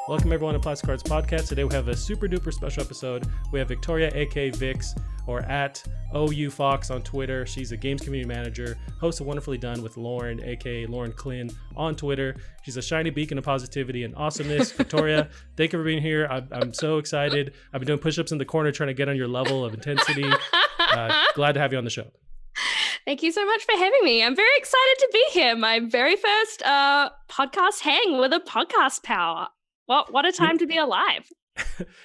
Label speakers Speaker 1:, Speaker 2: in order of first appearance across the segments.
Speaker 1: Welcome everyone to Plastic Cards Podcast. Today we have a super duper special episode. We have Victoria, aka Vix, or at OU Fox on Twitter. She's a games community manager, host of Wonderfully Done with Lauren, aka Lauren Klin on Twitter. She's a shiny beacon of positivity and awesomeness. Victoria, thank you for being here. I'm so excited. I've been doing push-ups in the corner trying to get on your level of intensity. Glad to have you on the show.
Speaker 2: Thank you so much for having me. I'm very excited to be here. My very first podcast hang with a podcast power. What a time to be alive.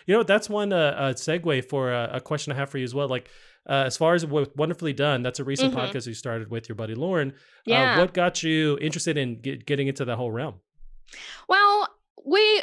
Speaker 1: You know, that's one segue for a question I have for you as well. Like, as far as Wonderfully Done, that's a recent podcast you started with your buddy Lauren.
Speaker 2: Yeah.
Speaker 1: What got you interested in getting into that whole realm?
Speaker 2: Well, we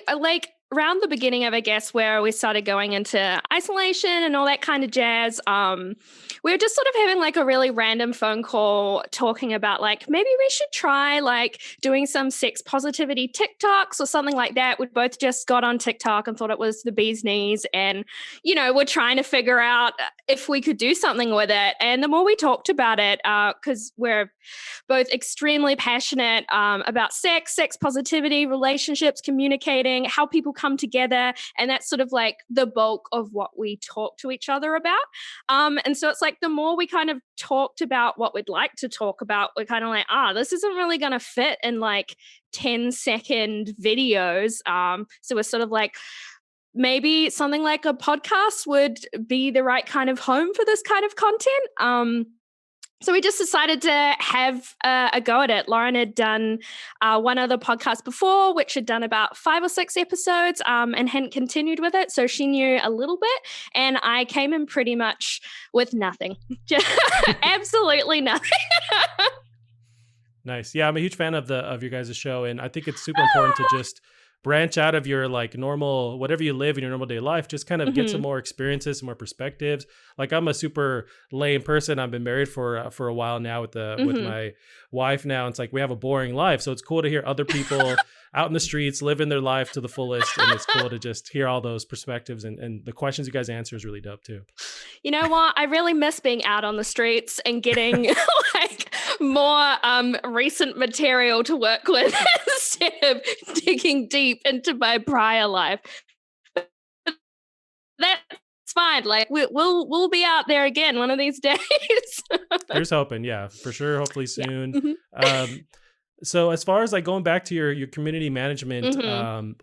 Speaker 2: around the beginning of, I guess, where we started going into isolation and all that kind of jazz, we were just sort of having like a really random phone call talking about like, maybe we should try like doing some sex positivity TikToks or something like that. We'd both just got on TikTok and thought it was the bee's knees. And, you know, we're trying to figure out if we could do something with it. And the more we talked about it, because we're both extremely passionate about sex positivity, relationships, communicating, how people come together. And that's sort of like the bulk of what we talk to each other about. And so it's like the more we kind of talked about what we'd like to talk about, we're kind of like, this isn't really going to fit in like 10-second videos. So we're sort of like, maybe something like a podcast would be the right kind of home for this kind of content. So we just decided to have a go at it. Lauren had done one other podcast before, which had done about 5 or 6 episodes and hadn't continued with it. So she knew a little bit. And I came in pretty much with nothing. Absolutely nothing.
Speaker 1: Nice. Yeah, I'm a huge fan of your guys' show. And I think it's super important to just branch out of your like normal, whatever you live in your normal day life, just kind of get some more experiences, some more perspectives. Like I'm a super lame person. I've been married for a while now with my wife now. It's like we have a boring life. So it's cool to hear other people out in the streets living their life to the fullest. And it's cool to just hear all those perspectives and the questions you guys answer is really dope too.
Speaker 2: You know what? I really miss being out on the streets and getting like more recent material to work with instead of digging deep into my prior life. That's fine. Like we'll be out there again one of these days.
Speaker 1: Here's hoping. Yeah, for sure. Hopefully soon. Yeah. So as far as like going back to your community management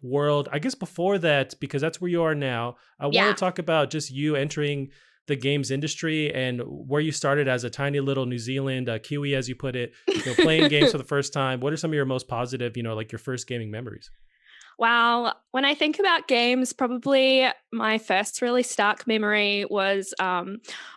Speaker 1: world, I guess before that, because that's where you are now, I want to talk about just you entering the games industry and where you started as a tiny little New Zealand Kiwi, as you put it, playing games for the first time. What are some of your most positive, like your first gaming memories?
Speaker 2: Wow. When I think about games, probably my first really stark memory was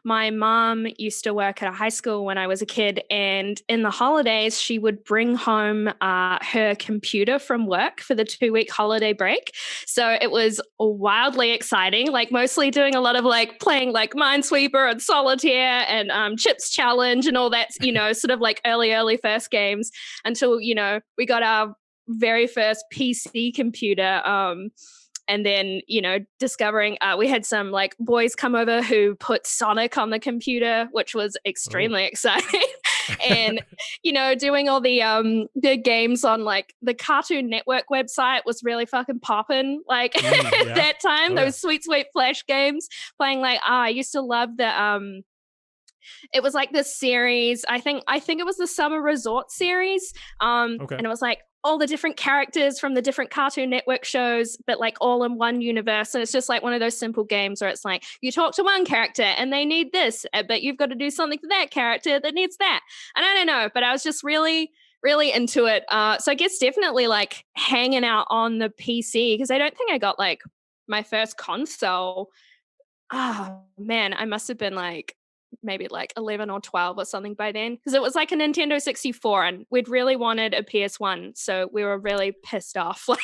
Speaker 2: my mom used to work at a high school when I was a kid. And in the holidays, she would bring home her computer from work for the 2-week holiday break. So it was wildly exciting, like mostly doing a lot of like playing like Minesweeper and Solitaire and Chips Challenge and all that, sort of like early first games until, we got our very first PC computer. And then, discovering we had some like boys come over who put Sonic on the computer, which was extremely exciting. And, doing all the games on like the Cartoon Network website was really fucking popping. Like at that time, those sweet Flash games playing like, I used to love the, it was like this series. I think it was the Summer Resort series. And it was like all the different characters from the different Cartoon Network shows, but like all in one universe. And it's just like one of those simple games where it's like you talk to one character and they need this, but you've got to do something for that character that needs that. And I don't know, but I was just really, really into it. So I guess definitely like hanging out on the PC, because I don't think I got like my first console. Oh man, I must have been like maybe like 11 or 12 or something by then, because it was like a Nintendo 64 and we'd really wanted a PS1, so we were really pissed off. Like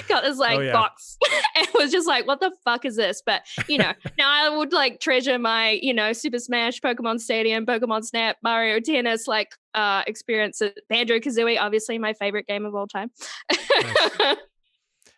Speaker 2: got this like box and was just like, what the fuck is this? But now I would like treasure my Super Smash, Pokemon Stadium, Pokemon Snap, Mario Tennis like experience. Banjo-Kazooie, obviously my favorite game of all time.
Speaker 1: Nice.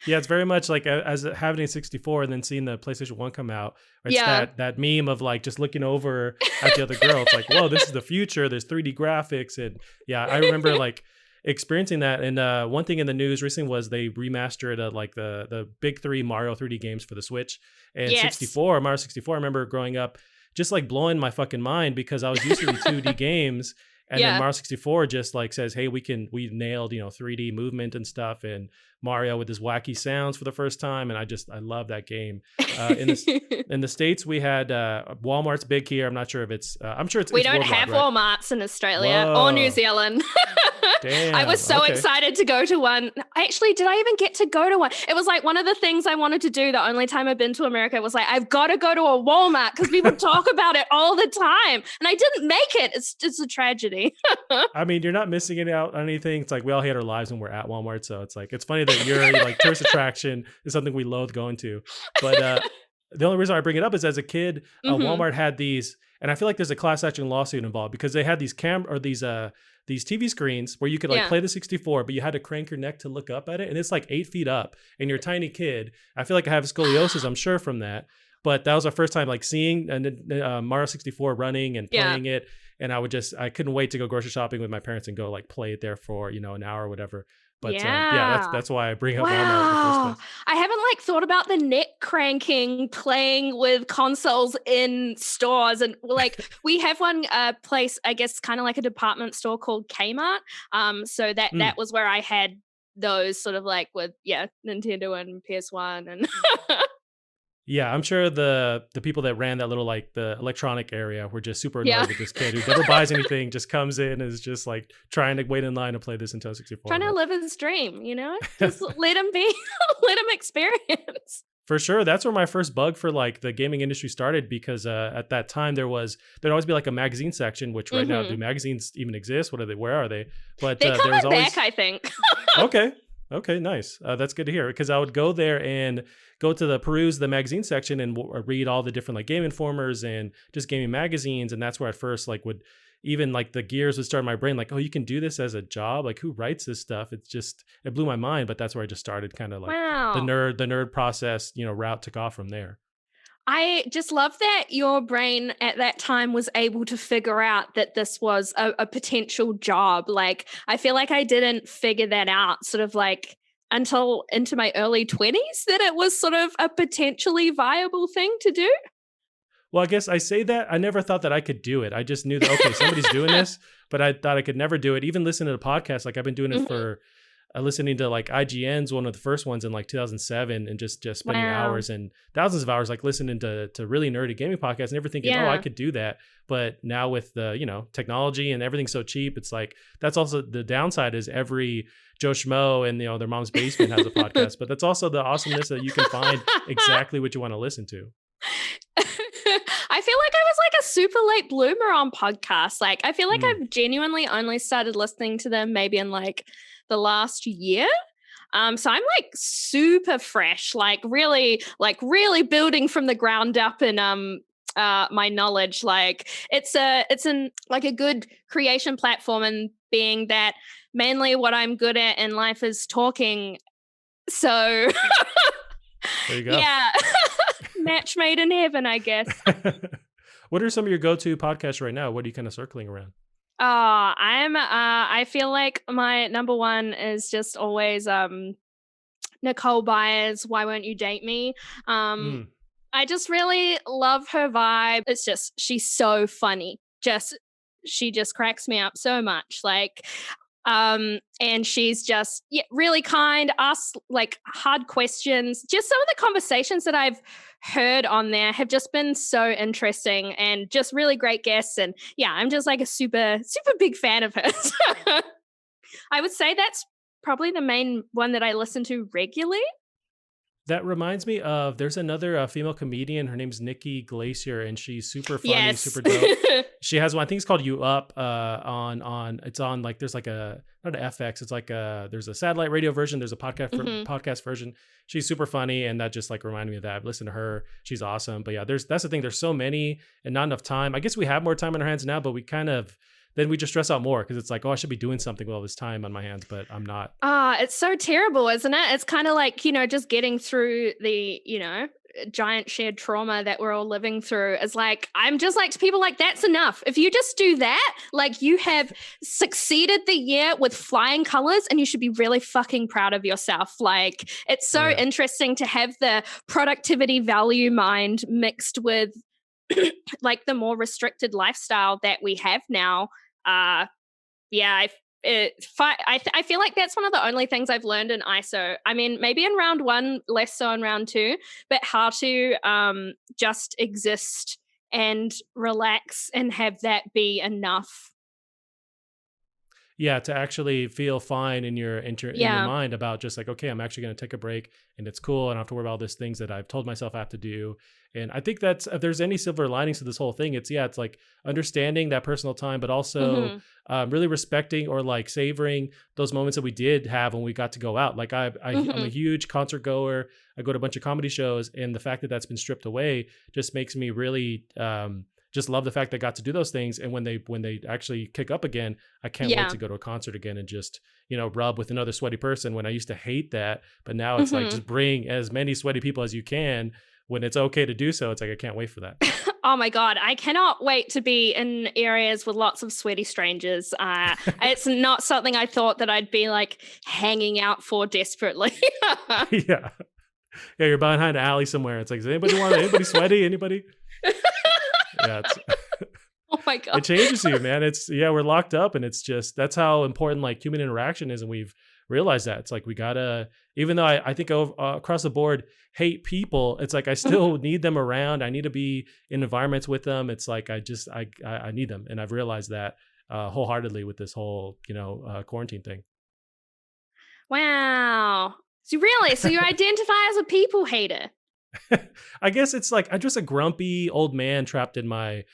Speaker 1: Yeah, it's very much like as having a 64 and then seeing the PlayStation 1 come out. It's that meme of like just looking over at the other girl. It's like, whoa, this is the future. There's 3D graphics. And yeah, I remember like experiencing that. And one thing in the news recently was they remastered like the big three Mario 3D games for the Switch and
Speaker 2: Yes.
Speaker 1: 64, Mario 64. I remember growing up just like blowing my fucking mind because I was used to the 2D games. And
Speaker 2: Yeah.
Speaker 1: then Mario 64 just like says, hey, we nailed, 3D movement and stuff. And Mario with his wacky sounds for the first time. And I love that game. In the States, we had Walmart's big here. I'm not sure if it's, I'm sure it's
Speaker 2: We
Speaker 1: it's
Speaker 2: don't
Speaker 1: worldwide,
Speaker 2: have
Speaker 1: right?
Speaker 2: Walmarts in Australia
Speaker 1: Whoa.
Speaker 2: or New Zealand.
Speaker 1: Damn,
Speaker 2: I was so
Speaker 1: okay.
Speaker 2: excited to go to one. Actually, did I even get to go to one? It was like one of the things I wanted to do. The only time I've been to America was like, I've got to go to a Walmart because people talk about it all the time. And I didn't make it. It's a tragedy.
Speaker 1: I mean, you're not missing it out on anything. It's like we all hate our lives when we're at Walmart. So it's like, it's funny that your like tourist attraction is something we loathe going to. But the only reason I bring it up is as a kid, Walmart had these, and I feel like there's a class action lawsuit involved because they had these these TV screens where you could like play the 64, but you had to crank your neck to look up at it. And it's like 8 feet up and you're a tiny kid. I feel like I have scoliosis, I'm sure, from that. But that was our first time like seeing Mario 64 running and playing it. And I couldn't wait to go grocery shopping with my parents and go like play it there for, an hour or whatever. But that's why I bring up Walmart in the first place.
Speaker 2: I haven't like thought about the neck cranking playing with consoles in stores. And like we have one place, I guess, kind of like a department store called Kmart. So that was where I had those sort of like with, Nintendo and PS1 and
Speaker 1: Yeah, I'm sure the people that ran that little like the electronic area were just super annoyed with this kid who never buys anything, just comes in and is just like trying to wait in line to play this Nintendo 64.
Speaker 2: trying to live his dream, just let him be, let him experience.
Speaker 1: For sure, that's where my first bug for like the gaming industry started because at that time there'd always be like a magazine section, which right now do magazines even exist? What are they? Where are they? But
Speaker 2: they're coming
Speaker 1: there was always
Speaker 2: back, I think.
Speaker 1: Okay, nice. That's good to hear because I would go there and go to peruse the magazine section and read all the different like Game Informers and just gaming magazines, and that's where I first like would even like the gears would start in my brain like, oh, you can do this as a job? Like who writes this stuff? It blew my mind, but that's where I just started kind of like the nerd process, route took off from there.
Speaker 2: I just love that your brain at that time was able to figure out that this was a potential job. Like, I feel like I didn't figure that out sort of like until into my early 20s, that it was sort of a potentially viable thing to do.
Speaker 1: Well, I guess I say that. I never thought that I could do it. I just knew that, okay, somebody's doing this, but I thought I could never do it. Even listening to the podcast, like I've been doing it for listening to like IGN's one of the first ones in like 2007 and just spending hours and thousands of hours like listening to really nerdy gaming podcasts, never thinking, oh, I could do that. But now with the, technology and everything's so cheap, it's like, that's also the downside is every Joe Schmo and, their mom's basement has a podcast, but that's also the awesomeness that you can find exactly what you want to listen to.
Speaker 2: I feel like I was like a super late bloomer on podcasts. Like, I feel like I've genuinely only started listening to them maybe in like the last year. So I'm like super fresh, like really building from the ground up in my knowledge. Like it's like a good creation platform, and being that mainly what I'm good at in life is talking. So
Speaker 1: there you go.
Speaker 2: Yeah. Match made in heaven, I guess.
Speaker 1: What are some of your go-to podcasts right now? What are you kind of circling around?
Speaker 2: I feel like my number one is just always Nicole Byers' Why Won't You Date Me? I just really love her vibe. It's just, she's so funny. She just cracks me up so much. Like, and she's just really kind, asks like hard questions. Just some of the conversations that I've heard on there have just been so interesting and just really great guests. And yeah, I'm just like a super, super big fan of hers. I would say that's probably the main one that I listen to regularly.
Speaker 1: That reminds me of, there's another female comedian. Her name's Nikki Glacier, and she's super funny, super dope. She has one, I think it's called You Up, it's on like, there's like not an FX. It's like there's a satellite radio version. There's a podcast version. She's super funny. And that just like reminded me of that. I've listened to her. She's awesome. But yeah, that's the thing. There's so many and not enough time. I guess we have more time on our hands now, but then we just stress out more because it's like, oh, I should be doing something with all this time on my hands, but I'm not.
Speaker 2: It's so terrible, isn't it? It's kind of like, just getting through the, giant shared trauma that we're all living through is like, I'm just like to people like, that's enough. If you just do that, like you have succeeded the year with flying colors and you should be really fucking proud of yourself. Like it's
Speaker 1: Oh
Speaker 2: so
Speaker 1: yeah.
Speaker 2: interesting to have the productivity value mind mixed with like the more restricted lifestyle that we have now. Yeah, I feel like that's one of the only things I've learned in ISO. I mean, maybe in round one, less so in round two, but how to just exist and relax and have that be enough.
Speaker 1: Yeah, to actually feel fine in your in your
Speaker 2: Yeah.
Speaker 1: mind about just like, okay, I'm actually going to take a break and it's cool. I don't have to worry about all these things that I've told myself I have to do. And I think that's, if there's any silver linings to this whole thing, it's, yeah, it's like understanding that personal time, but also
Speaker 2: Hmm.
Speaker 1: really respecting or like savoring those moments that we did have when we got to go out. Like I'm a
Speaker 2: Hmm.
Speaker 1: huge concert goer. I go to a bunch of comedy shows, and the fact that that's been stripped away just makes me really just love the fact that I got to do those things. And when they actually kick up again, I can't wait
Speaker 2: Yeah.
Speaker 1: to go to a concert again and just, rub with another sweaty person, when I used to hate that. But now it's like,
Speaker 2: Hmm.
Speaker 1: just bring as many sweaty people as you can when it's okay to do so. It's like, I can't wait for that.
Speaker 2: Oh my God, I cannot wait to be in areas with lots of sweaty strangers. It's not something I thought that I'd be like hanging out for desperately.
Speaker 1: Yeah. Yeah. You're behind an alley somewhere. It's like, does anybody sweaty? Anybody? Yeah.
Speaker 2: Oh my God.
Speaker 1: It changes you, man. It's, yeah, we're locked up, and it's just, that's how important like human interaction is. And we've realized that it's like, we gotta, even though I think across the board hate people, it's like, I still need them around. I need to be in environments with them. It's like, I need them. And I've realized that wholeheartedly with this whole, quarantine thing.
Speaker 2: Wow. So you identify as a people hater.
Speaker 1: I guess it's like, I'm just a grumpy old man trapped in my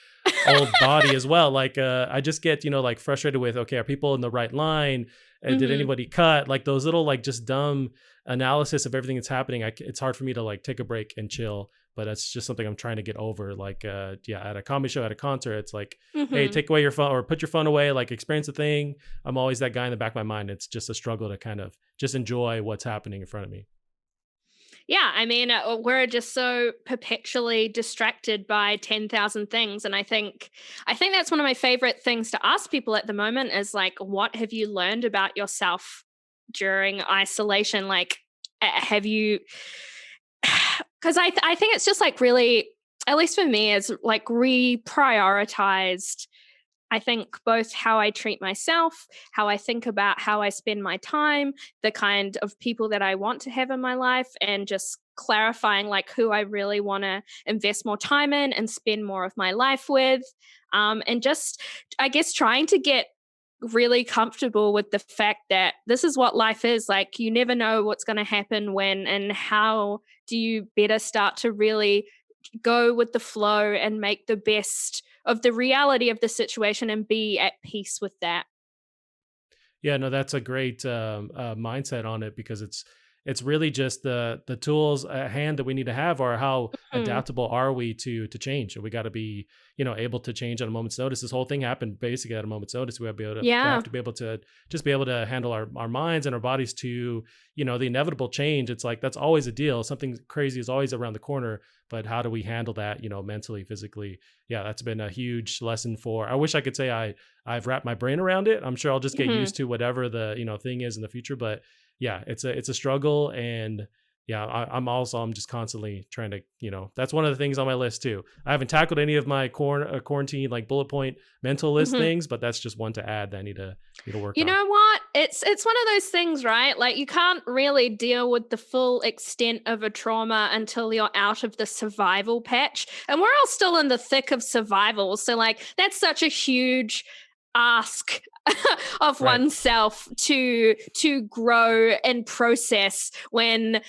Speaker 1: old body as well. Like I just get, like frustrated with, okay, are people in the right line? Did
Speaker 2: Hmm.
Speaker 1: anybody cut? Like those little like just dumb analysis of everything that's happening. It's hard for me to like take a break and chill, but that's just something I'm trying to get over. Like yeah, at a comedy show, at a concert, it's like, hey,
Speaker 2: Hmm.
Speaker 1: take away your phone or put your phone away, like experience the thing. I'm always that guy in the back of my mind. It's just a struggle to kind of just enjoy what's happening in front of me.
Speaker 2: Yeah, I mean, we're just so perpetually distracted by 10,000 things. And I think that's one of my favorite things to ask people at the moment is like, what have you learned about yourself during isolation? Like, have you, because I think it's just like really, at least for me, is like reprioritized. I think both how I treat myself, how I think about how I spend my time, the kind of people that I want to have in my life, and just clarifying like who I really want to invest more time in and spend more of my life with. And just, I guess, trying to get really comfortable with the fact that this is what life is. Like, you never know what's going to happen when, and how do you better start to really go with the flow and make the best of the reality of the situation and be at peace with that.
Speaker 1: Yeah, no, that's a great mindset on it, because it's really just the tools at hand that we need to have, or how
Speaker 2: Mm.
Speaker 1: adaptable are we to change. We got to be, able to change at a moment's notice. This whole thing happened basically at a moment's notice. We have
Speaker 2: Yeah.
Speaker 1: to be able to just be able to handle our minds and our bodies to, the inevitable change. It's like, that's always a deal. Something crazy is always around the corner, but how do we handle that, mentally, physically? Yeah, that's been a huge lesson. For I wish I could say I've wrapped my brain around it. I'm sure I'll just get
Speaker 2: Mhm.
Speaker 1: used to whatever the, thing is in the future. But yeah, it's a struggle. And yeah, I'm just constantly trying to, that's one of the things on my list too. I haven't tackled any of my quarantine like bullet point mental list
Speaker 2: Mhm.
Speaker 1: things, but that's just one to add that I need to work
Speaker 2: You
Speaker 1: on.
Speaker 2: know what? It's one of those things, right? Like, you can't really deal with the full extent of a trauma until you're out of the survival patch. And we're all still in the thick of survival. So like, that's such a huge ask of
Speaker 1: Right.
Speaker 2: oneself to grow and process when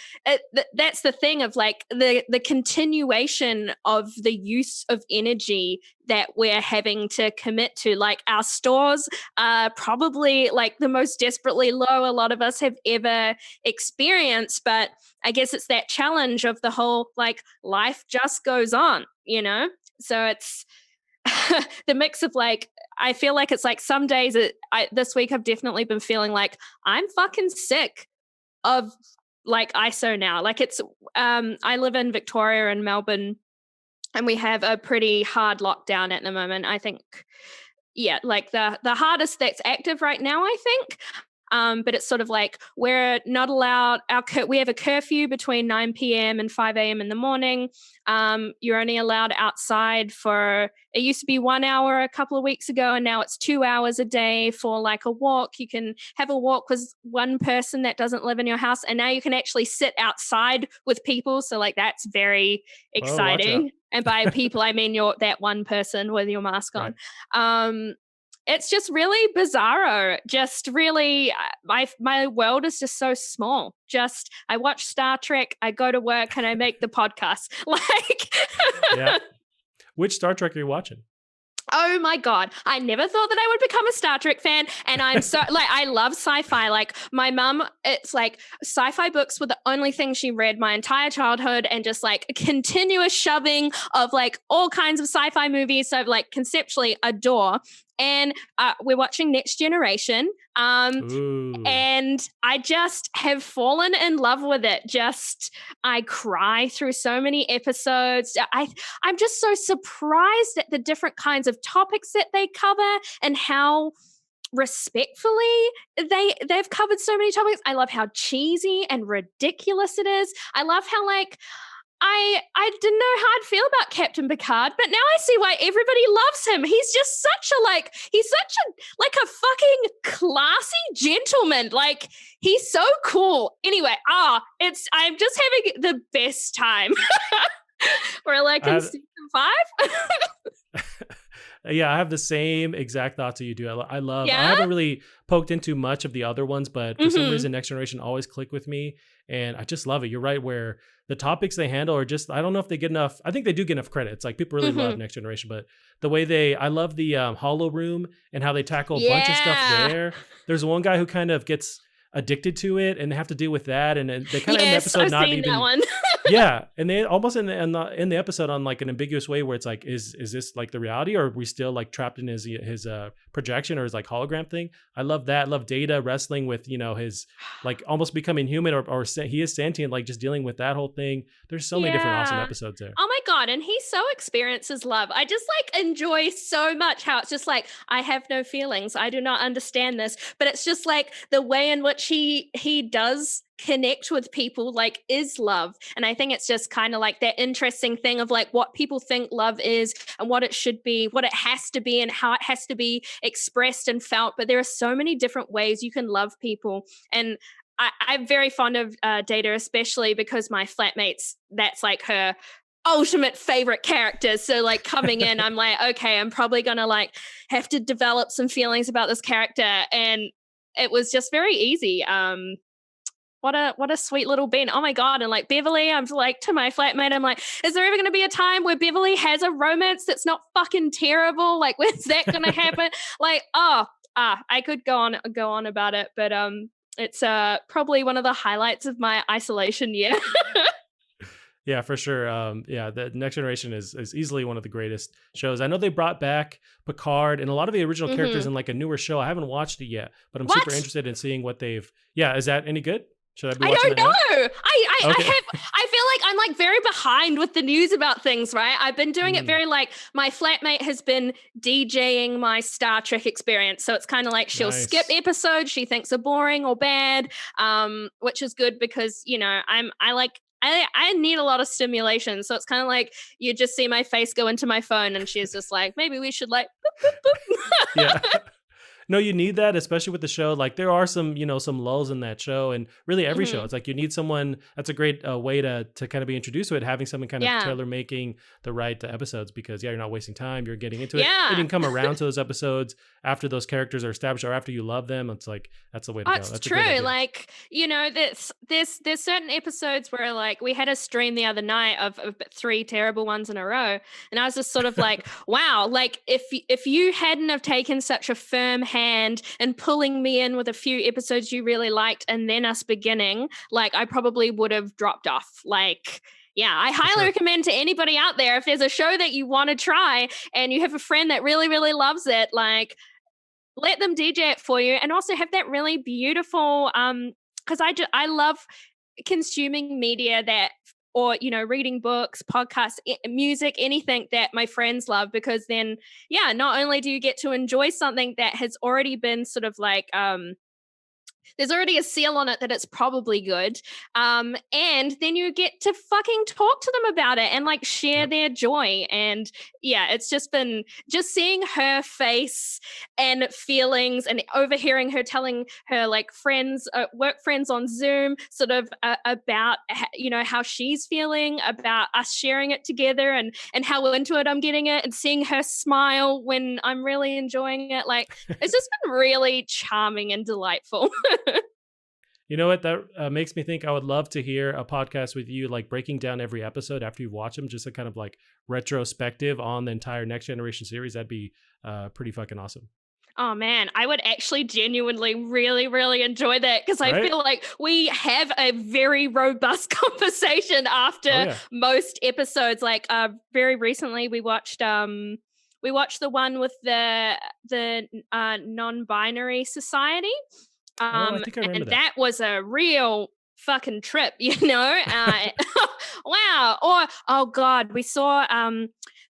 Speaker 2: that's the thing of like the continuation of the use of energy that we're having to commit to. Like, our stores are probably like the most desperately low a lot of us have ever experienced, but I guess it's that challenge of the whole like life just goes on, you know? So it's the mix of like, I feel like it's like some days this week I've definitely been feeling like I'm fucking sick of like ISO now. Like it's I live in Victoria and Melbourne, and we have a pretty hard lockdown at the moment. I think, yeah, like the hardest that's active right now, I think. But it's sort of like we're not allowed. We have a curfew between 9 p.m. and 5 a.m. in the morning. You're only allowed outside for, it used to be 1 hour a couple of weeks ago, and now it's 2 hours a day for like a walk. You can have a walk with one person that doesn't live in your house, and now you can actually sit outside with people. So like that's very
Speaker 1: Oh, watch out.
Speaker 2: exciting. And by people, I mean you're that one person with your mask on.
Speaker 1: Right.
Speaker 2: It's just really bizarro. Just really, my world is just so small. Just I watch Star Trek, I go to work, and I make the podcast. Like,
Speaker 1: Yeah. Which Star Trek are you watching?
Speaker 2: oh my God. I never thought that I would become a Star Trek fan. And I'm so, like, I love sci-fi. Like, my mum, it's like sci-fi books were the only thing she read my entire childhood, and just like continuous shoving of like all kinds of sci-fi movies. So, like, conceptually adore. And we're watching Next Generation.
Speaker 1: Ooh.
Speaker 2: And I just have fallen in love with it. Just, I cry through so many episodes. I'm just so surprised at the different kinds of topics that they cover, and how respectfully they've covered so many topics. I love how cheesy and ridiculous it is. I love how, like, I didn't know how I'd feel about Captain Picard, but now I see why everybody loves him. He's just such a fucking classy gentleman. Like, he's so cool. Anyway, I'm just having the best time. We're like in season 5.
Speaker 1: Yeah, I have the same exact thoughts that you do. I
Speaker 2: Yeah?
Speaker 1: haven't really poked into much of the other ones, but for some
Speaker 2: Mhm.
Speaker 1: reason, Next Generation always click with me, and I just love it. You're right, where the topics they handle are just, I don't know if they get enough. I think they do get enough credit. It's like people really love
Speaker 2: Mhm.
Speaker 1: Next Generation, but the way I love the Hollow Room and how they tackle a bunch of stuff
Speaker 2: Yeah.
Speaker 1: there. There's one guy who kind of gets addicted to it, and they have to deal with that, and then they kind of end the
Speaker 2: Yes,
Speaker 1: episode
Speaker 2: I've
Speaker 1: not
Speaker 2: seen
Speaker 1: even.
Speaker 2: that one.
Speaker 1: Yeah, and they almost in the episode on like an ambiguous way, where it's like, is this like the reality, or are we still like trapped in his projection, or his like hologram thing? I love that. I love Data wrestling with his like almost becoming human, or he is sentient, like just dealing with that whole thing. There's so many different awesome
Speaker 2: Yeah.
Speaker 1: episodes there.
Speaker 2: Oh my God. And he so experiences love. I just like enjoy so much how it's just like, I have no feelings. I do not understand this. But it's just like the way in which he does connect with people, like, is love. And I think it's just kind of like that interesting thing of like what people think love is, and what it should be, what it has to be, and how it has to be expressed and felt. But there are so many different ways you can love people. And I'm very fond of Data, especially because my flatmates, that's like her ultimate favorite character. So like coming in, I'm like, okay, I'm probably gonna like have to develop some feelings about this character. And it was just very easy. What a sweet little Ben. Oh my God. And like Beverly, I'm like, to my flatmate, I'm like, is there ever gonna be a time where Beverly has a romance that's not fucking terrible? Like, when's that gonna happen? Like, I could go on about it, but it's probably one of the highlights of my isolation year.
Speaker 1: Yeah, for sure. Yeah, the Next Generation is easily one of the greatest shows. I know they brought back Picard and a lot of the original characters in like a newer show. I haven't watched it yet, but I'm super
Speaker 2: What?
Speaker 1: interested in seeing what they've. Yeah, is that any good? Should I be
Speaker 2: I
Speaker 1: watching
Speaker 2: don't
Speaker 1: it now?
Speaker 2: know.
Speaker 1: Okay.
Speaker 2: I feel like I'm like very behind with the news about things, right? I've been doing it
Speaker 1: Mm,
Speaker 2: very like my flatmate has been DJing my Star Trek experience. So it's kind of like she'll skip
Speaker 1: nice.
Speaker 2: episodes she thinks are boring or bad, which is good because, I need a lot of stimulation. So it's kind of like you just see my face go into my phone, and she's just like, maybe we should like boop, boop, boop.
Speaker 1: Yeah. No, you need that, especially with the show. Like there are some lulls in that show, and really every show.
Speaker 2: Mhm.
Speaker 1: It's like you need someone. That's a great way to kind of be introduced to it. Having someone kind of
Speaker 2: Yeah.
Speaker 1: tailor making the right episodes, because yeah, you're not wasting time. You're getting into it.
Speaker 2: Yeah.
Speaker 1: And you can come around to those episodes after those characters are established, or after you love them. It's like that's the way to
Speaker 2: Oh,
Speaker 1: go.
Speaker 2: it's
Speaker 1: That's a great
Speaker 2: true.
Speaker 1: idea.
Speaker 2: Like, there's certain episodes where like we had a stream the other night of 3 terrible ones in a row, and I was just sort of like, wow, like if you hadn't have taken such a firm hand and pulling me in with a few episodes you really liked, and then us beginning, like I probably would have dropped off. Like, yeah, I
Speaker 1: For
Speaker 2: highly
Speaker 1: sure.
Speaker 2: recommend to anybody out there, if there's a show that you want to try and you have a friend that really, really loves it, like let them DJ it for you, and also have that really beautiful because I love consuming media that or reading books, podcasts, music, anything that my friends love, because then yeah, not only do you get to enjoy something that has already been sort of like there's already a seal on it that it's probably good. And then you get to fucking talk to them about it and like share
Speaker 1: Yep.
Speaker 2: their joy. And yeah, it's just been just seeing her face and feelings and overhearing her telling her like friends, work friends on Zoom, sort of about, how she's feeling about us sharing it together and how into it I'm getting it, and seeing her smile when I'm really enjoying it. Like, it's just been really charming and delightful.
Speaker 1: You know what? That makes me think I would love to hear a podcast with you, like breaking down every episode after you watch them, just a kind of like retrospective on the entire Next Generation series. That'd be pretty fucking awesome.
Speaker 2: Oh man, I would actually genuinely really, really enjoy that, because I
Speaker 1: Right?
Speaker 2: feel like we have a very robust conversation
Speaker 1: Oh,
Speaker 2: after
Speaker 1: yeah.
Speaker 2: most episodes. Like very recently we watched the one with the non-binary society.
Speaker 1: Oh, I think I remember
Speaker 2: And
Speaker 1: that.
Speaker 2: that was a real fucking trip, you know? Wow. Or, oh God, we saw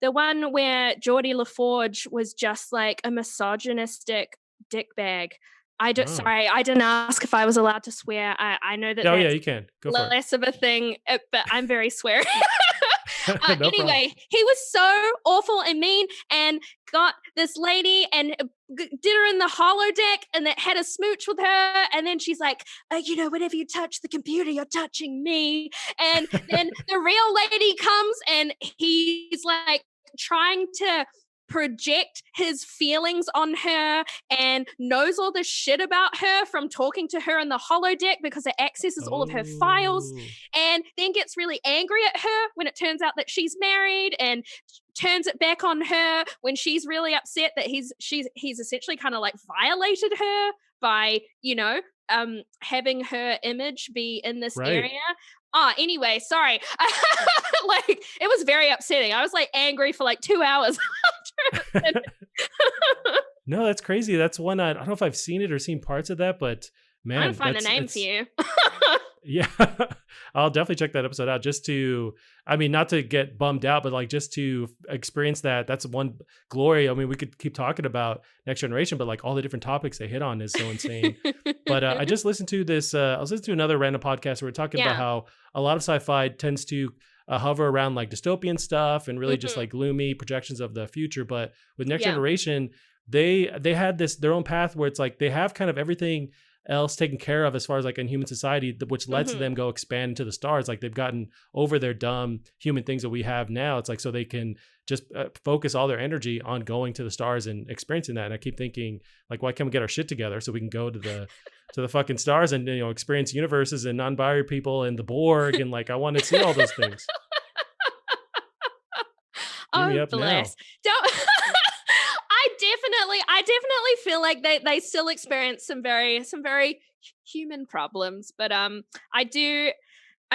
Speaker 2: the one where Geordie LaForge was just like a misogynistic dickbag.
Speaker 1: Oh.
Speaker 2: Sorry, I didn't ask if I was allowed to swear. I know that
Speaker 1: Oh, yeah,
Speaker 2: that's
Speaker 1: you can. Go for
Speaker 2: less of a thing, but I'm very sweary.
Speaker 1: it. No problem.
Speaker 2: Anyway, he was so awful and mean, and got this lady and did her in the holodeck, and that had a smooch with her. And then she's like, whenever you touch the computer, you're touching me. And then the real lady comes, and he's like trying to project his feelings on her and knows all this shit about her from talking to her in the holodeck because it accesses all of her files,
Speaker 1: Oh.
Speaker 2: and then gets really angry at her when it turns out that she's married, and turns it back on her when she's really upset that he's essentially kind of like violated her by having her image be in this
Speaker 1: Right.
Speaker 2: area. Anyway, sorry. Like, it was very upsetting. I was like angry for like 2 hours after it.
Speaker 1: No, that's crazy. That's one I don't know if I've seen it or seen parts of that, but
Speaker 2: I'm gonna
Speaker 1: man,
Speaker 2: find a
Speaker 1: that's
Speaker 2: name for
Speaker 1: it's
Speaker 2: you.
Speaker 1: yeah. I'll definitely check that episode out just to, I mean, not to get bummed out, but like just to experience that. That's one glory. I mean, we could keep talking about Next Generation, but like all the different topics they hit on is so insane. But I just listened to this. I was listening to another random podcast where we're talking about
Speaker 2: Yeah.
Speaker 1: how a lot of sci-fi tends to hover around like dystopian stuff and really just
Speaker 2: Mhm.
Speaker 1: like gloomy projections of the future. But with Next
Speaker 2: Yeah.
Speaker 1: Generation, they had this their own path where it's like they have kind of everything else taken care of as far as like in human society, which lets
Speaker 2: Mhm.
Speaker 1: them go expand into the stars. Like they've gotten over their dumb human things that we have now. It's like so they can just focus all their energy on going to the stars and experiencing that. And I keep thinking, like, why can't we get our shit together so we can go to the fucking stars and experience universes and non-binary people and the Borg and like I want to see all those things. Beam me
Speaker 2: Oh,
Speaker 1: up now.
Speaker 2: bless. Don't I definitely feel like they still experience some very human problems, but I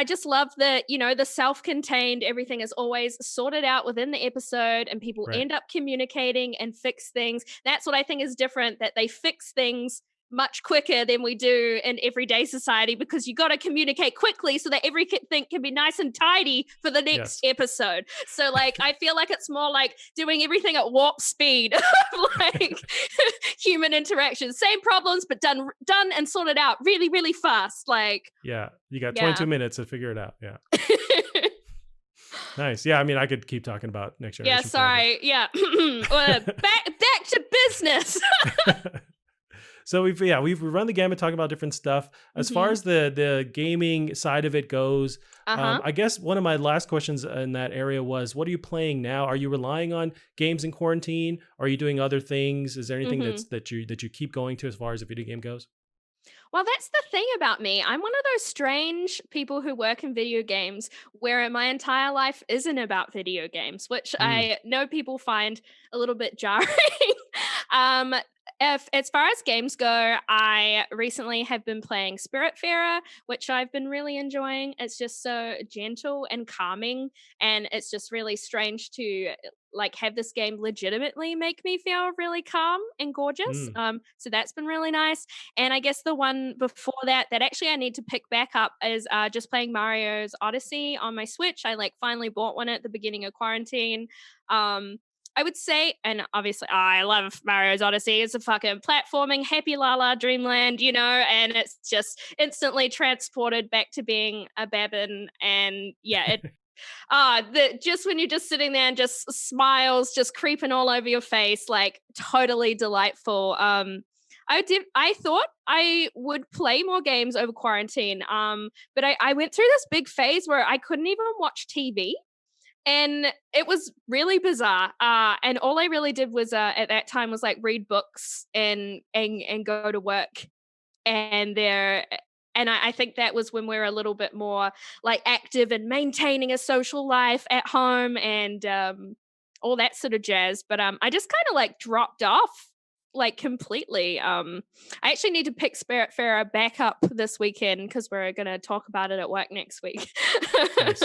Speaker 2: just love that, the self-contained, everything is always sorted out within the episode, and people
Speaker 1: Right.
Speaker 2: end up communicating and fix things. That's what I think is different, that they fix things much quicker than we do in everyday society, because you got to communicate quickly so that everything can be nice and tidy for the next
Speaker 1: Yes.
Speaker 2: episode. So like I feel like it's more like doing everything at warp speed of like human interaction. Same problems, but done and sorted out really, really fast. Like,
Speaker 1: Yeah. You got
Speaker 2: yeah.
Speaker 1: 22 minutes to figure it out. Yeah. Nice. Yeah. I mean, I could keep talking about Next
Speaker 2: Yeah,
Speaker 1: Generation forever.
Speaker 2: sorry. Yeah. Back to business.
Speaker 1: So we've run the gamut talking about different stuff. As far
Speaker 2: Mhm.
Speaker 1: as the gaming side of it goes,
Speaker 2: Uh-huh.
Speaker 1: I guess one of my last questions in that area was, what are you playing now? Are you relying on games in quarantine? Are you doing other things? Is there anything
Speaker 2: Mhm.
Speaker 1: that you keep going to as far as a video game goes?
Speaker 2: Well, that's the thing about me. I'm one of those strange people who work in video games where my entire life isn't about video games, which
Speaker 1: Mm,
Speaker 2: I know people find a little bit jarring. um, if as far as games go, I recently have been playing Spiritfarer, which I've been really enjoying. It's just so gentle and calming, and it's just really strange to like have this game legitimately make me feel really calm and gorgeous.
Speaker 1: Mm.
Speaker 2: So that's been really nice. And I guess the one before that actually I need to pick back up is just playing Mario's Odyssey on my Switch. I like finally bought one at the beginning of quarantine. I would say, and obviously I love Mario's Odyssey. It's a fucking platforming, happy lala dreamland, and it's just instantly transported back to being a Babin. And yeah, just when you're just sitting there and just smiles just creeping all over your face, like totally delightful. I thought I would play more games over quarantine. But I went through this big phase where I couldn't even watch TV. And it was really bizarre. And all I really did was at that time was like read books and go to work. And I think that was when we were a little bit more like active and maintaining a social life at home and all that sort of jazz. But I just kind of like dropped off like completely. I actually need to pick Spirit Farah back up this weekend because we're going to talk about it at work next week.
Speaker 1: Nice.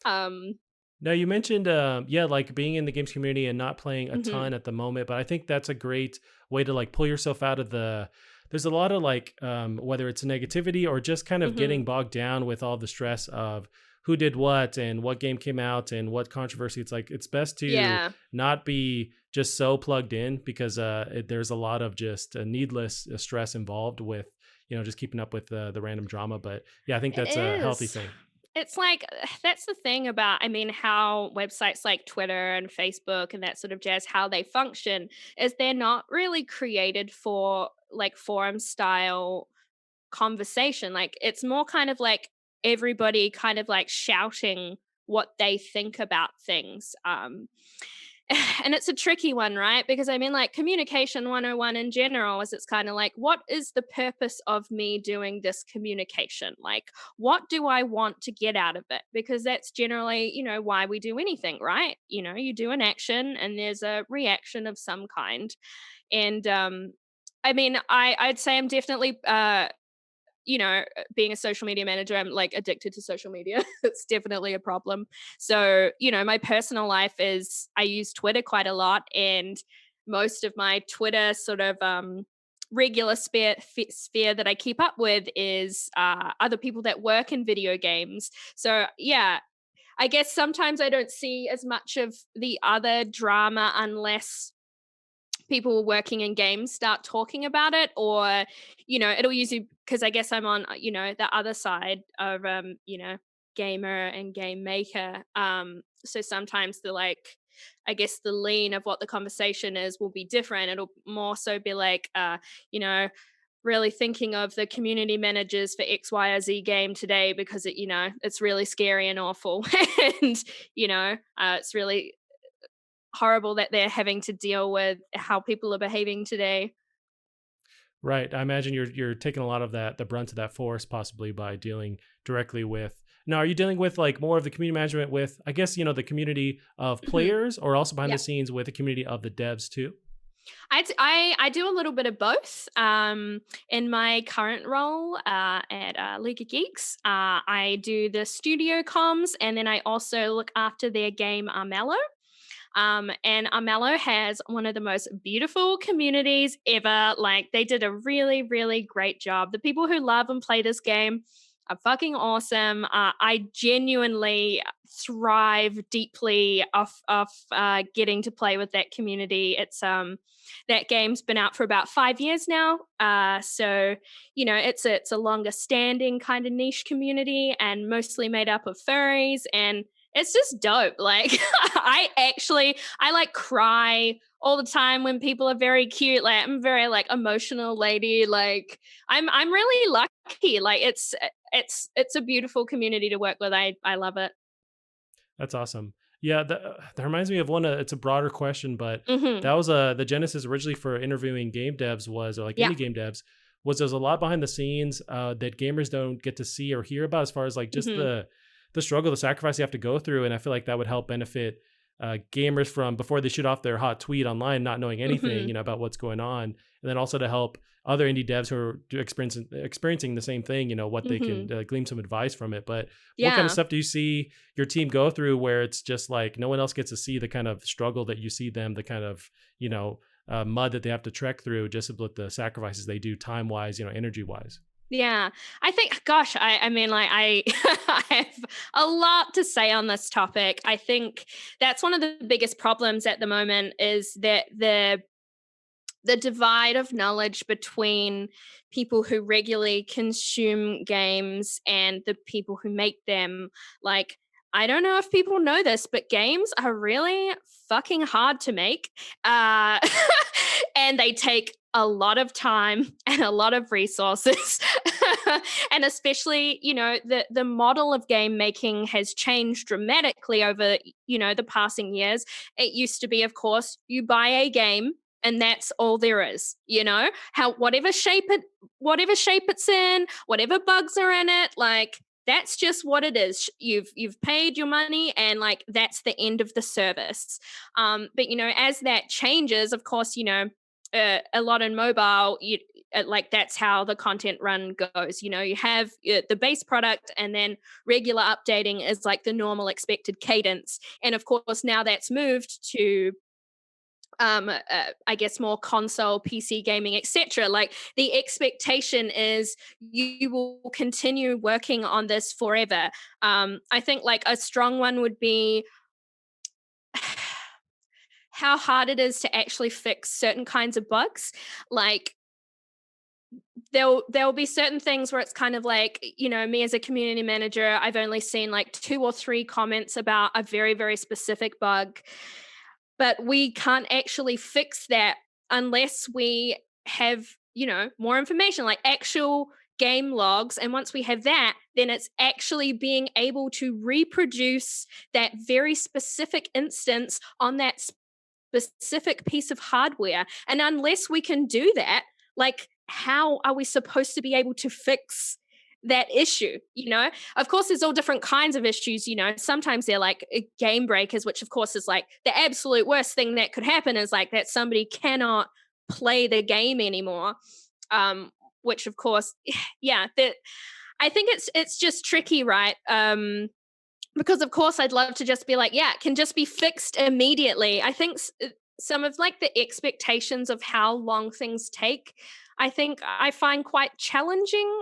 Speaker 2: um,
Speaker 1: Now you mentioned, like being in the games community and not playing a
Speaker 2: mhm,
Speaker 1: ton at the moment, but I think that's a great way to like pull yourself out of there's a lot of like, whether it's negativity or just kind of
Speaker 2: mhm.
Speaker 1: getting bogged down with all the stress of who did what and what game came out and what controversy. It's like, it's best to
Speaker 2: Yeah,
Speaker 1: not be just so plugged in because there's a lot of just needless stress involved with, just keeping up with the random drama. But yeah, I think
Speaker 2: it
Speaker 1: that's a healthy
Speaker 2: is.
Speaker 1: thing.
Speaker 2: It's like that's the thing about, I mean, how websites like Twitter and Facebook and that sort of jazz, how they function is they're not really created for like forum style conversation. Like it's more kind of like everybody kind of like shouting what they think about things. And it's a tricky one, right? Because I mean, like communication 101 in general is it's kind of like, what is the purpose of me doing this communication? Like, what do I want to get out of it? Because that's generally, why we do anything, right? You do an action and there's a reaction of some kind. And I mean, I'd say I'm definitely being a social media manager, I'm like addicted to social media. It's definitely a problem. So, my personal life is I use Twitter quite a lot, and most of my Twitter sort of regular sphere that I keep up with is other people that work in video games. So, yeah, I guess sometimes I don't see as much of the other drama unless people working in games start talking about it, or it'll usually, because I guess I'm on the other side of gamer and game maker, so sometimes the like, I guess the lean of what the conversation is will be different. It'll more so be like you know really thinking of the community managers for X, Y, or Z game today because it's really scary and awful. And it's really horrible that they're having to deal with how people are behaving today.
Speaker 1: Right. I imagine you're taking a lot of the brunt of that force possibly by dealing directly with. Now, are you dealing with like more of the community management with, I guess, the community of
Speaker 2: Mhm.
Speaker 1: players or also behind
Speaker 2: Yeah.
Speaker 1: the scenes with the community of the devs too?
Speaker 2: I do a little bit of both. In my current role at League of Geeks, I do the studio comms, and then I also look after their game Armello. And Armello has one of the most beautiful communities ever. Like they did a really, really great job. The people who love and play this game are fucking awesome. I genuinely thrive deeply off getting to play with that community. It's that game's been out for about 5 years now. So it's a longer standing kind of niche community and mostly made up of furries, and it's just dope. Like I like cry all the time when people are very cute. Like I'm very like emotional lady. Like I'm really lucky. Like it's a beautiful community to work with. I love it.
Speaker 1: That's awesome. Yeah, that reminds me of one. It's a broader question, but
Speaker 2: Mhm.
Speaker 1: that was the genesis originally for interviewing game devs was, or like
Speaker 2: Yeah.
Speaker 1: indie game devs, was there's a lot behind the scenes that gamers don't get to see or hear about as far as like just
Speaker 2: Mhm.
Speaker 1: the struggle, the sacrifice you have to go through, and I feel like that would help benefit gamers from before they shoot off their hot tweet online, not knowing anything,
Speaker 2: Mhm.
Speaker 1: about what's going on, and then also to help other indie devs who are experiencing the same thing, you know, what they can glean some advice from it. But what kind of stuff do you see your team go through where it's just like no one else gets to see the kind of struggle that you see them, the kind of, you know, mud that they have to trek through just with the sacrifices they do time wise, you know, energy wise?
Speaker 2: Yeah, I think, gosh, I mean, like, I have a lot to say on this topic. I think that's one of the biggest problems at the moment is that the divide of knowledge between people who regularly consume games and the people who make them. Like, I don't know if people know this, but games are really fucking hard to make. Uh, and they take a lot of time and a lot of resources. And especially, you know, the model of game making has changed dramatically over, you know, the passing years. It used to be, of course, you buy a game and that's all there is, you know, how whatever shape it's in, whatever bugs are in it, like that's just what it is. You've paid your money and like that's the end of the service. But you know, as that changes, of course, you know, a lot in mobile, like that's how the content run goes. You know, you have the base product and then regular updating is like the normal expected cadence. And of course, now that's moved to I guess more console, PC gaming, etc. Like the expectation is you will continue working on this forever. I think like a strong one would be how hard it is to actually fix certain kinds of bugs. Like there'll be certain things where it's kind of like, you know, me as a community manager, I've only seen like 2 or 3 comments about a very, very specific bug, but we can't actually fix that unless we have, you know, more information, like actual game logs. And once we have that, then it's actually being able to reproduce that very specific instance on that specific piece of hardware. And unless we can do that, like, how are we supposed to be able to fix that issue? You know, of course, there's all different kinds of issues. You know, sometimes they're like game breakers, which of course is like the absolute worst thing that could happen is like that somebody cannot play the game anymore. Which of course, yeah, that I think it's just tricky, right? Because of course I'd love to just be like, yeah, it can just be fixed immediately. I think some of like the expectations of how long things take, I think I find quite challenging.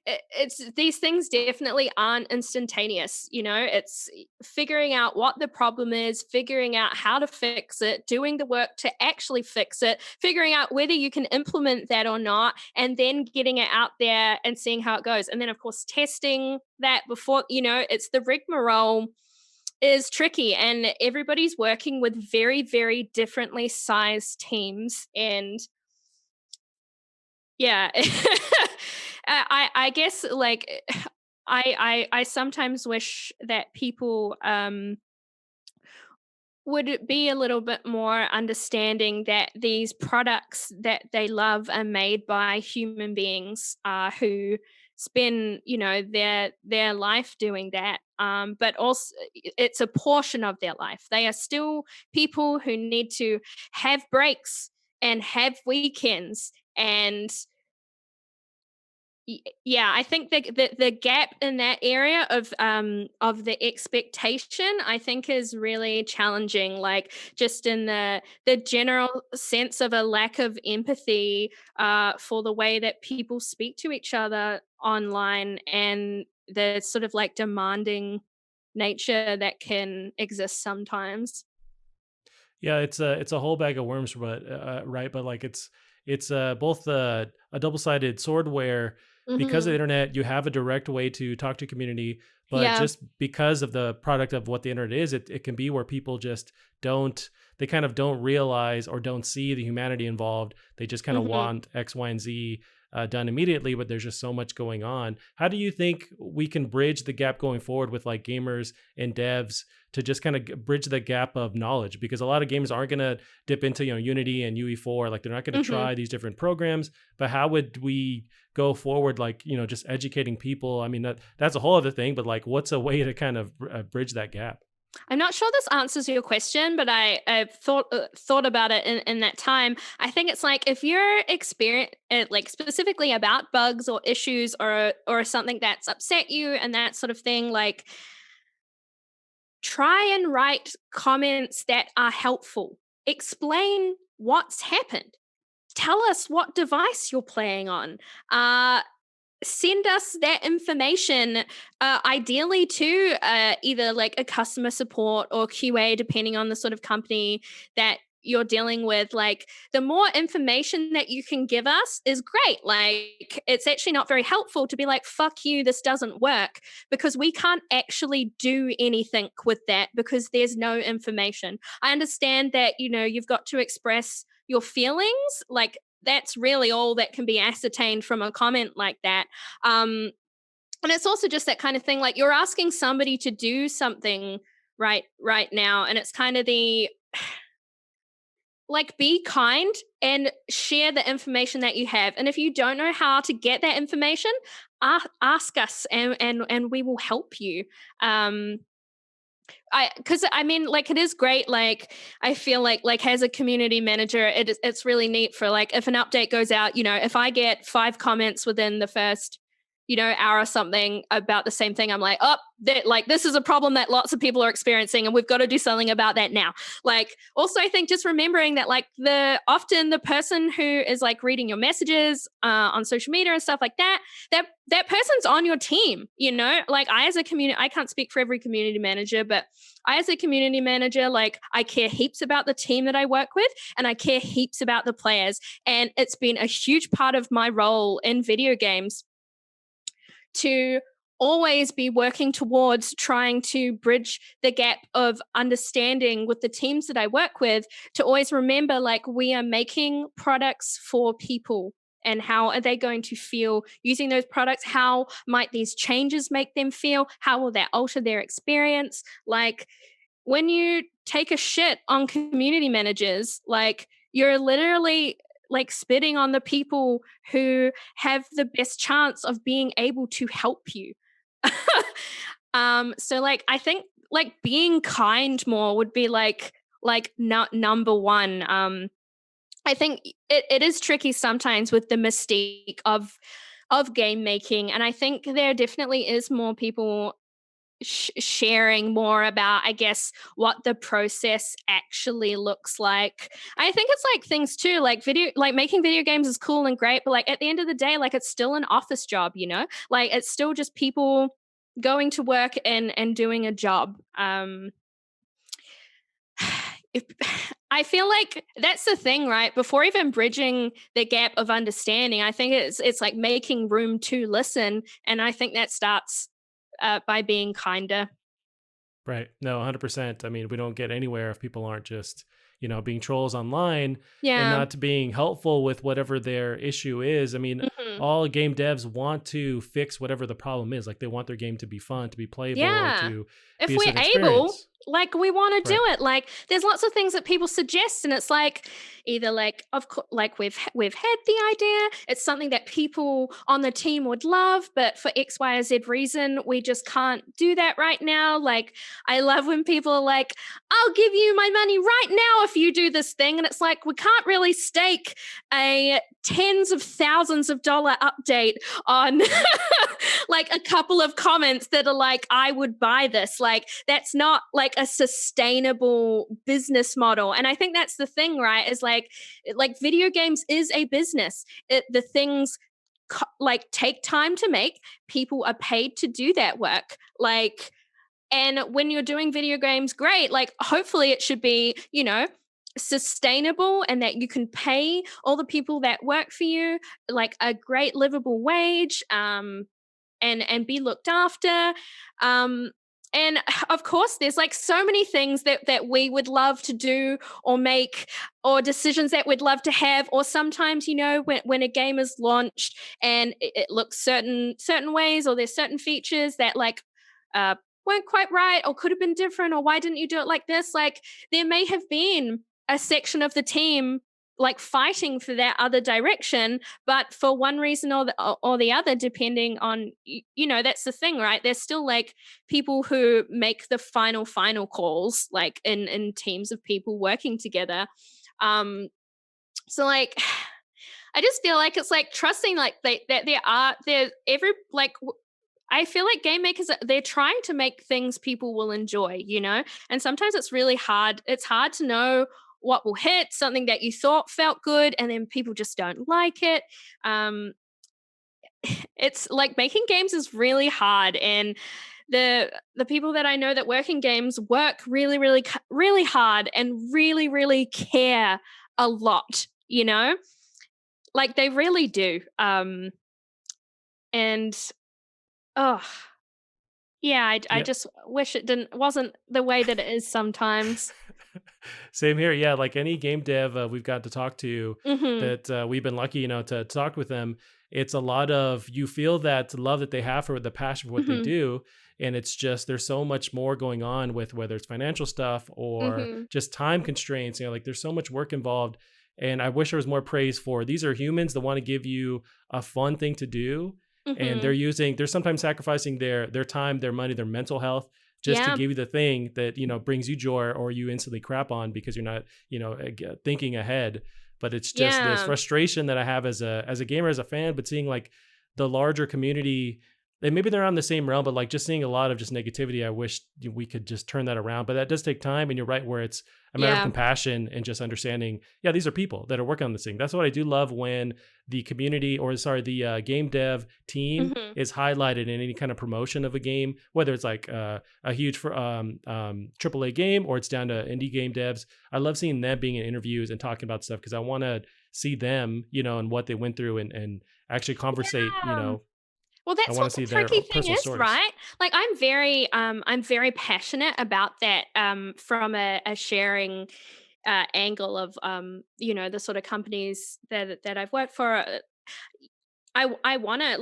Speaker 2: It's these things definitely aren't instantaneous, you know. It's figuring out what the problem is, figuring out how to fix it, doing the work to actually fix it, figuring out whether you can implement that or not, and then getting it out there and seeing how it goes. And then of course testing that before, you know, it's the rigmarole is tricky and everybody's working with very, very differently sized teams. And yeah. I guess like I sometimes wish that people would be a little bit more understanding that these products that they love are made by human beings who spend, you know, their life doing that. But also it's a portion of their life. They are still people who need to have breaks and have weekends. And yeah, I think the gap in that area of the expectation, I think, is really challenging. Like just in the general sense of a lack of empathy for the way that people speak to each other online, and the sort of like demanding nature that can exist sometimes.
Speaker 1: Yeah, it's a whole bag of worms, but right, but like it's both a double-sided sword where because of the
Speaker 2: Hmm.
Speaker 1: internet you have a direct way to talk to community, but
Speaker 2: Yeah.
Speaker 1: just because of the product of what the internet is, it can be where people just don't they kind of don't realize or don't see the humanity involved. They just kind of
Speaker 2: Hmm.
Speaker 1: want X, Y, and Z done immediately, but there's just so much going on. How do you think we can bridge the gap going forward with like gamers and devs to just kind of bridge the gap of knowledge? Because a lot of gamers aren't going to dip into, you know, Unity and UE4, like they're not going to
Speaker 2: Hmm.
Speaker 1: try these different programs. But how would we go forward, like, you know, just educating people? I mean, that's a whole other thing, but like what's a way to kind of bridge that gap?
Speaker 2: I'm not sure this answers your question, but I've thought about it in that time. I think it's like if you're experience like specifically about bugs or issues or something that's upset you and that sort of thing, like try and write comments that are helpful. Explain what's happened. Tell us what device you're playing on. Send us that information, ideally to either like a customer support or QA, depending on the sort of company that you're dealing with. Like the more information that you can give us is great. Like it's actually not very helpful to be like, fuck you, this doesn't work, because we can't actually do anything with that because there's no information. I understand that, you've got to express your feelings, like that's really all that can be ascertained from a comment like that. And it's also just that kind of thing, like you're asking somebody to do something right now, and it's kind of the like be kind and share the information that you have. And if you don't know how to get that information, ask us, and we will help you. Because I mean, like it is great. Like I feel like as a community manager, it's really neat for like if an update goes out, if I get 5 comments within the first hour or something about the same thing, I'm like, oh, like this is a problem that lots of people are experiencing, and we've got to do something about that now. Like, also, I think just remembering that, like, often the person who is like reading your messages on social media and stuff like that, that person's on your team. Like I can't speak for every community manager, but I, as a community manager, like I care heaps about the team that I work with, and I care heaps about the players, and it's been a huge part of my role in video games to always be working towards trying to bridge the gap of understanding with the teams that I work with, to always remember like we are making products for people, and how are they going to feel using those products? How might these changes make them feel? How will that alter their experience? Like when you take a shit on community managers, like you're literally like spitting on the people who have the best chance of being able to help you. So like I think like being kind more would be like number one. I think it is tricky sometimes with the mystique of game making, and I think there definitely is more people sharing more about, I guess, what the process actually looks like. I think it's like things too, like making video games is cool and great, but like at the end of the day, like it's still an office job, like it's still just people going to work and doing a job. if, I feel like that's the thing, right? Before even bridging the gap of understanding, I think it's like making room to listen, and I think that starts by being kinder.
Speaker 1: Right. No, 100%. I mean, we don't get anywhere if people aren't just, being trolls online and
Speaker 2: Yeah.
Speaker 1: not being helpful with whatever their issue is. I mean,
Speaker 2: Mhm.
Speaker 1: all game devs want to fix whatever the problem is. Like they want their game to be fun, to be playable, or
Speaker 2: Yeah.
Speaker 1: to be
Speaker 2: If
Speaker 1: a
Speaker 2: we're
Speaker 1: certain
Speaker 2: able,
Speaker 1: experience.
Speaker 2: like we want to
Speaker 1: Right.
Speaker 2: do it. Like there's lots of things that people suggest, and it's like either like of course like we've had the idea, it's something that people on the team would love, but for X, Y, or Z reason, we just can't do that right now. Like I love when people are like, I'll give you my money right now if you do this thing. And it's like we can't really stake a tens of thousands of dollar update on like a couple of comments that are like, I would buy this. Like that's not like a sustainable business model. And I think that's the thing, right? Is like video games is a business. The things like take time to make. People are paid to do that work. Like, and when you're doing video games, great. Like hopefully it should be, sustainable, and that you can pay all the people that work for you like a great livable wage. And be looked after. Um, and of course, there's like so many things that we would love to do or make, or decisions that we'd love to have. Or sometimes, when a game is launched and it looks certain ways, or there's certain features that like uh, weren't quite right, or could have been different, or why didn't you do it like this? Like there may have been a section of the team like fighting for that other direction, but for one reason or the other, depending on, you know, that's the thing, right? There's still like people who make the final calls, like in teams of people working together. So like I just feel like it's like trusting like that there every like I feel like game makers they're trying to make things people will enjoy, you know? And sometimes it's really hard. It's hard to know what will hit, something that you thought felt good and then people just don't like it. Um it's like making games is really hard, and the people that I know that work in games work really hard and really care a lot, you know? Like they really do. And oh, yeah, I
Speaker 1: Yeah.
Speaker 2: just wish it didn't wasn't the way that it is sometimes.
Speaker 1: Same here. Yeah, like any game dev we've got to talk to
Speaker 2: Mhm.
Speaker 1: that we've been lucky, to talk with them. It's a lot of you feel that love that they have for the passion for what they
Speaker 2: Mhm.
Speaker 1: do, and it's just there's so much more going on with whether it's financial stuff or
Speaker 2: Mhm.
Speaker 1: just time constraints. Like there's so much work involved, and I wish there was more praise for these are humans that want to give you a fun thing to do, and
Speaker 2: Mhm.
Speaker 1: they're sometimes sacrificing their time, their money, their mental health just to
Speaker 2: Yeah.
Speaker 1: give you the thing that brings you joy or you instantly crap on because you're not thinking ahead. But it's just this
Speaker 2: Yeah.
Speaker 1: frustration that I have as a gamer, as a fan, but seeing like the larger community, and maybe they're on the same realm, but like just seeing a lot of just negativity. I wish we could just turn that around, but that does take time. And you're right, where it's a matter of
Speaker 2: Yeah.
Speaker 1: compassion and just understanding, yeah, these are people that are working on this thing. That's what I do love when the community, or sorry, the game dev team
Speaker 2: Mhm.
Speaker 1: is highlighted in any kind of promotion of a game, whether it's like a huge AAA game or it's down to indie game devs. I love seeing them being in interviews and talking about stuff because I want to see them, and what they went through and actually conversate.
Speaker 2: Yeah. Well,
Speaker 1: I
Speaker 2: that's
Speaker 1: want
Speaker 2: what
Speaker 1: to
Speaker 2: the
Speaker 1: see their
Speaker 2: tricky thing
Speaker 1: personal
Speaker 2: is,
Speaker 1: stories.
Speaker 2: right? Like I'm very passionate about that from a sharing angle of you know, the sort of companies that I've worked for. I want to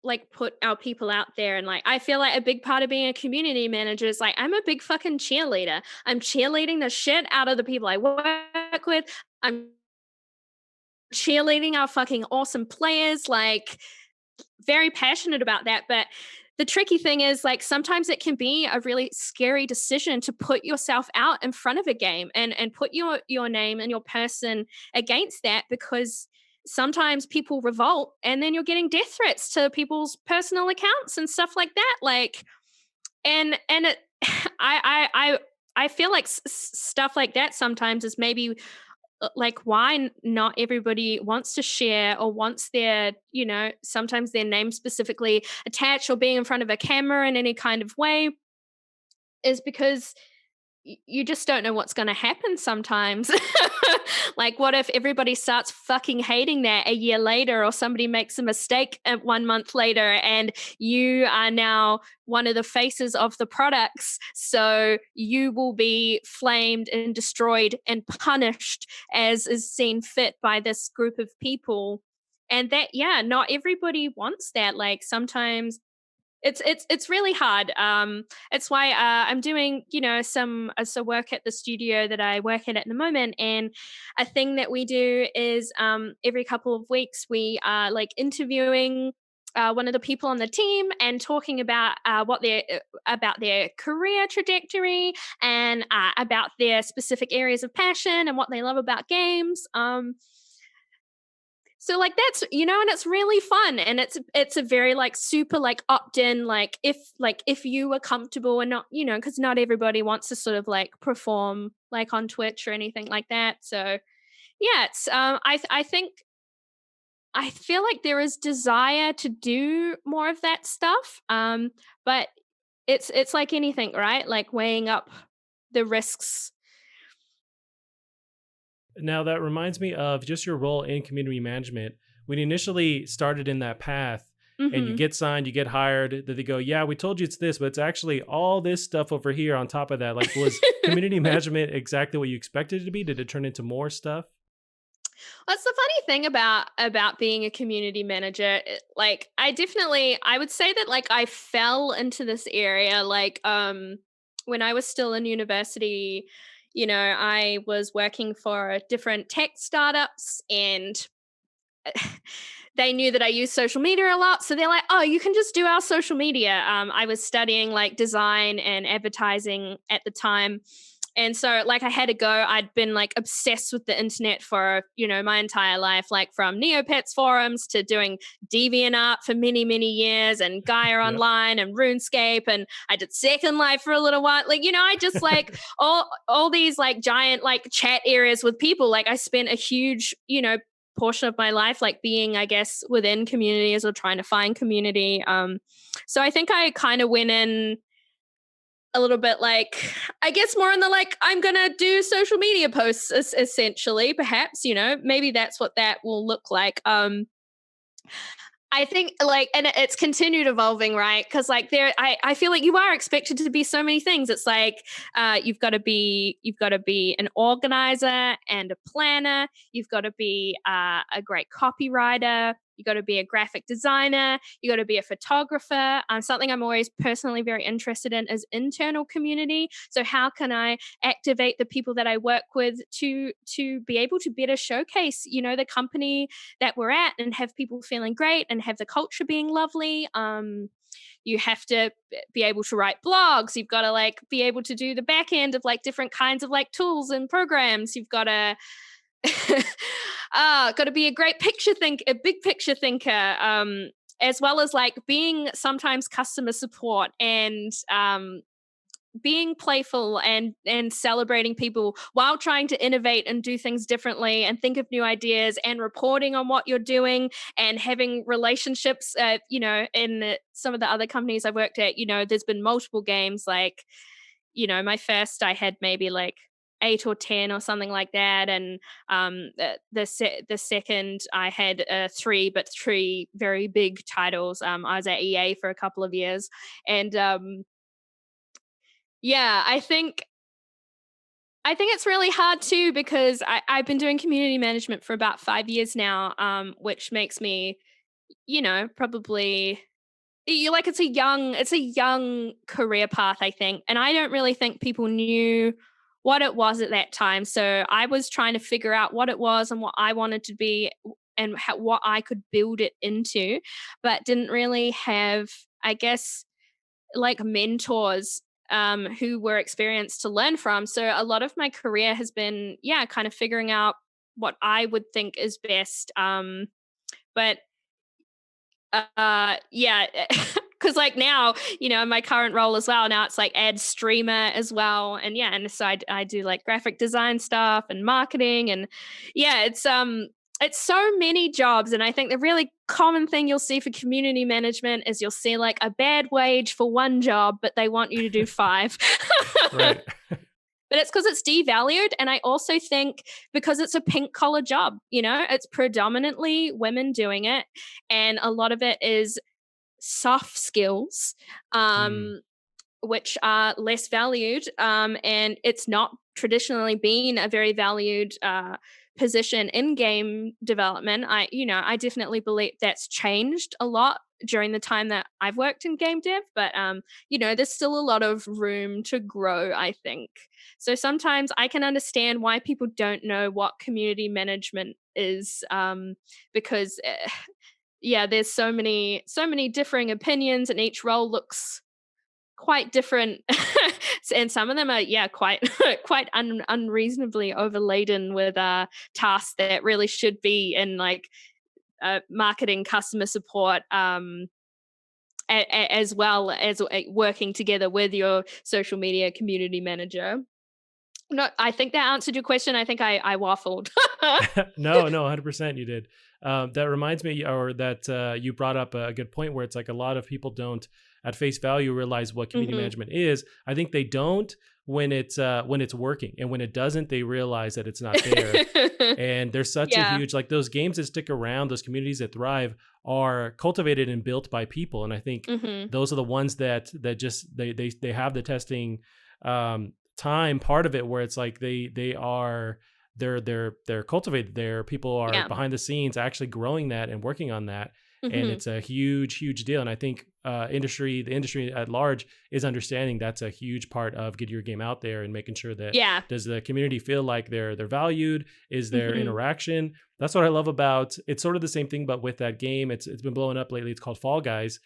Speaker 2: like put our people out there, and like I feel like a big part of being a community manager is like I'm a big fucking cheerleader. I'm cheerleading the shit out of the people I work with. I'm cheerleading our fucking awesome players, like very passionate about that. But the tricky thing is like sometimes it can be a really scary decision to put yourself out in front of a game and put your name and your person against that, because sometimes people revolt and then you're getting death threats to people's personal accounts and stuff like that. Like and it I feel like stuff like that sometimes is maybe like why not everybody wants to share or wants their, you know, sometimes their name specifically attached or being in front of a camera in any kind of way, is because you just don't know what's going to happen sometimes. Like what if everybody starts fucking hating that a year later, or somebody makes a mistake 1 month later and you are now one of the faces of the products, so you will be flamed and destroyed and punished as is seen fit by this group of people. And that, yeah, not everybody wants that. Like sometimes it's really hard. It's why I'm doing, you know, some work at the studio that I work at the moment, and a thing that we do is every couple of weeks we are like interviewing one of the people on the team and talking about their career trajectory and about their specific areas of passion and what they love about games. So like that's, you know, and it's really fun, and it's a very like super like opt-in, like if you were comfortable and not, you know, because not everybody wants to sort of like perform like on Twitch or anything like that. So yeah, it's I think I feel like there is desire to do more of that stuff. But it's like anything, right? Like weighing up the risks.
Speaker 1: Now that reminds me of just your role in community management. When you initially started in that path and you
Speaker 2: Mhm.
Speaker 1: get signed, you get hired, that they go, yeah, we told you it's this, but it's actually all this stuff over here on top of that. Like, was community management exactly what you expected it to be? Did it turn into more stuff?
Speaker 2: That's the funny thing about being a community manager. Like I would say that like I fell into this area like when I was still in university. I was working for different tech startups, and they knew that I use social media a lot. So they're like, oh, you can just do our social media. I was studying like design and advertising at the time. And so like I had to go. I'd been like obsessed with the internet for, my entire life, like from Neopets forums to doing DeviantArt for many, many years, and Gaia
Speaker 1: Yep.
Speaker 2: Online and RuneScape. And I did Second Life for a little while. Like, I just like all these like giant like chat areas with people. Like I spent a huge, portion of my life like being, I guess, within communities or trying to find community. So I think I kind of went in a little bit like, I guess, more in the like, I'm gonna do social media posts essentially, perhaps, maybe that's what that will look like. I think like, and it's continued evolving, right? Because like I feel like you are expected to be so many things. It's like you've got to be an organizer and a planner. You've got to be a great copywriter. You got to be a graphic designer. You got to be a photographer. Something I'm always personally very interested in is internal community. So how can I activate the people that I work with to be able to better showcase, the company that we're at, and have people feeling great and have the culture being lovely. You have to be able to write blogs. You've got to like be able to do the back end of like different kinds of like tools and programs. You've got to got to be a big picture thinker, as well as like being sometimes customer support, and being playful and celebrating people while trying to innovate and do things differently and think of new ideas, and reporting on what you're doing, and having relationships. In some of the other companies I've worked at, there's been multiple games. Like, my first, I had maybe like 8 or 10 or something like that, and the second I had three very big titles. I was at EA for a couple of years, and yeah, I think it's really hard too, because I've been doing community management for about 5 years now, which makes me, probably like it's a young career path, I think, and I don't really think people knew what it was at that time. So I was trying to figure out what it was and what I wanted to be, and what I could build it into, but didn't really have, I guess, like mentors who were experienced to learn from. So a lot of my career has been, yeah, kind of figuring out what I would think is best. But yeah, because like now, in my current role as well, now it's like ad streamer as well, and yeah, and so I do like graphic design stuff and marketing, and yeah, it's so many jobs. And I think the really common thing you'll see for community management is you'll see like a bad wage for one job, but they want you to do five.
Speaker 1: Right.
Speaker 2: But it's because it's devalued. And I also think because it's a pink collar job, it's predominantly women doing it. And a lot of it is soft skills,
Speaker 1: Mm.
Speaker 2: which are less valued. And it's not traditionally been a very valued position in game development. I definitely believe that's changed a lot during the time that I've worked in game dev, but there's still a lot of room to grow, I think. So sometimes I can understand why people don't know what community management is, because yeah, there's so many differing opinions, and each role looks quite different. And some of them are, yeah, quite quite unreasonably overladen with tasks that really should be in like marketing, customer support, as well as working together with your social media community manager. No, I think that answered your question. I think I waffled.
Speaker 1: No, 100% you did. That reminds me, or that you brought up a good point where it's like a lot of people don't at face value realize what community
Speaker 2: Mhm.
Speaker 1: management is. I think they don't when it's working, and when it doesn't, they realize that it's not there. And there's such a
Speaker 2: Yeah.
Speaker 1: huge, like, those games that stick around, those communities that thrive are cultivated and built by people. And I think
Speaker 2: Mhm.
Speaker 1: those are the ones that just they have the testing time part of it, where it's like they're cultivated there. People are
Speaker 2: Yeah.
Speaker 1: behind the scenes actually growing that and working on that. and
Speaker 2: Mhm.
Speaker 1: it's a huge deal. And I think the industry at large is understanding that's a huge part of getting your game out there and making sure that
Speaker 2: Yeah.
Speaker 1: does the community feel like they're valued, is there
Speaker 2: Mhm.
Speaker 1: interaction. That's what I love about it's sort of the same thing, but with that game, it's been blowing up lately. It's called Fall Guys.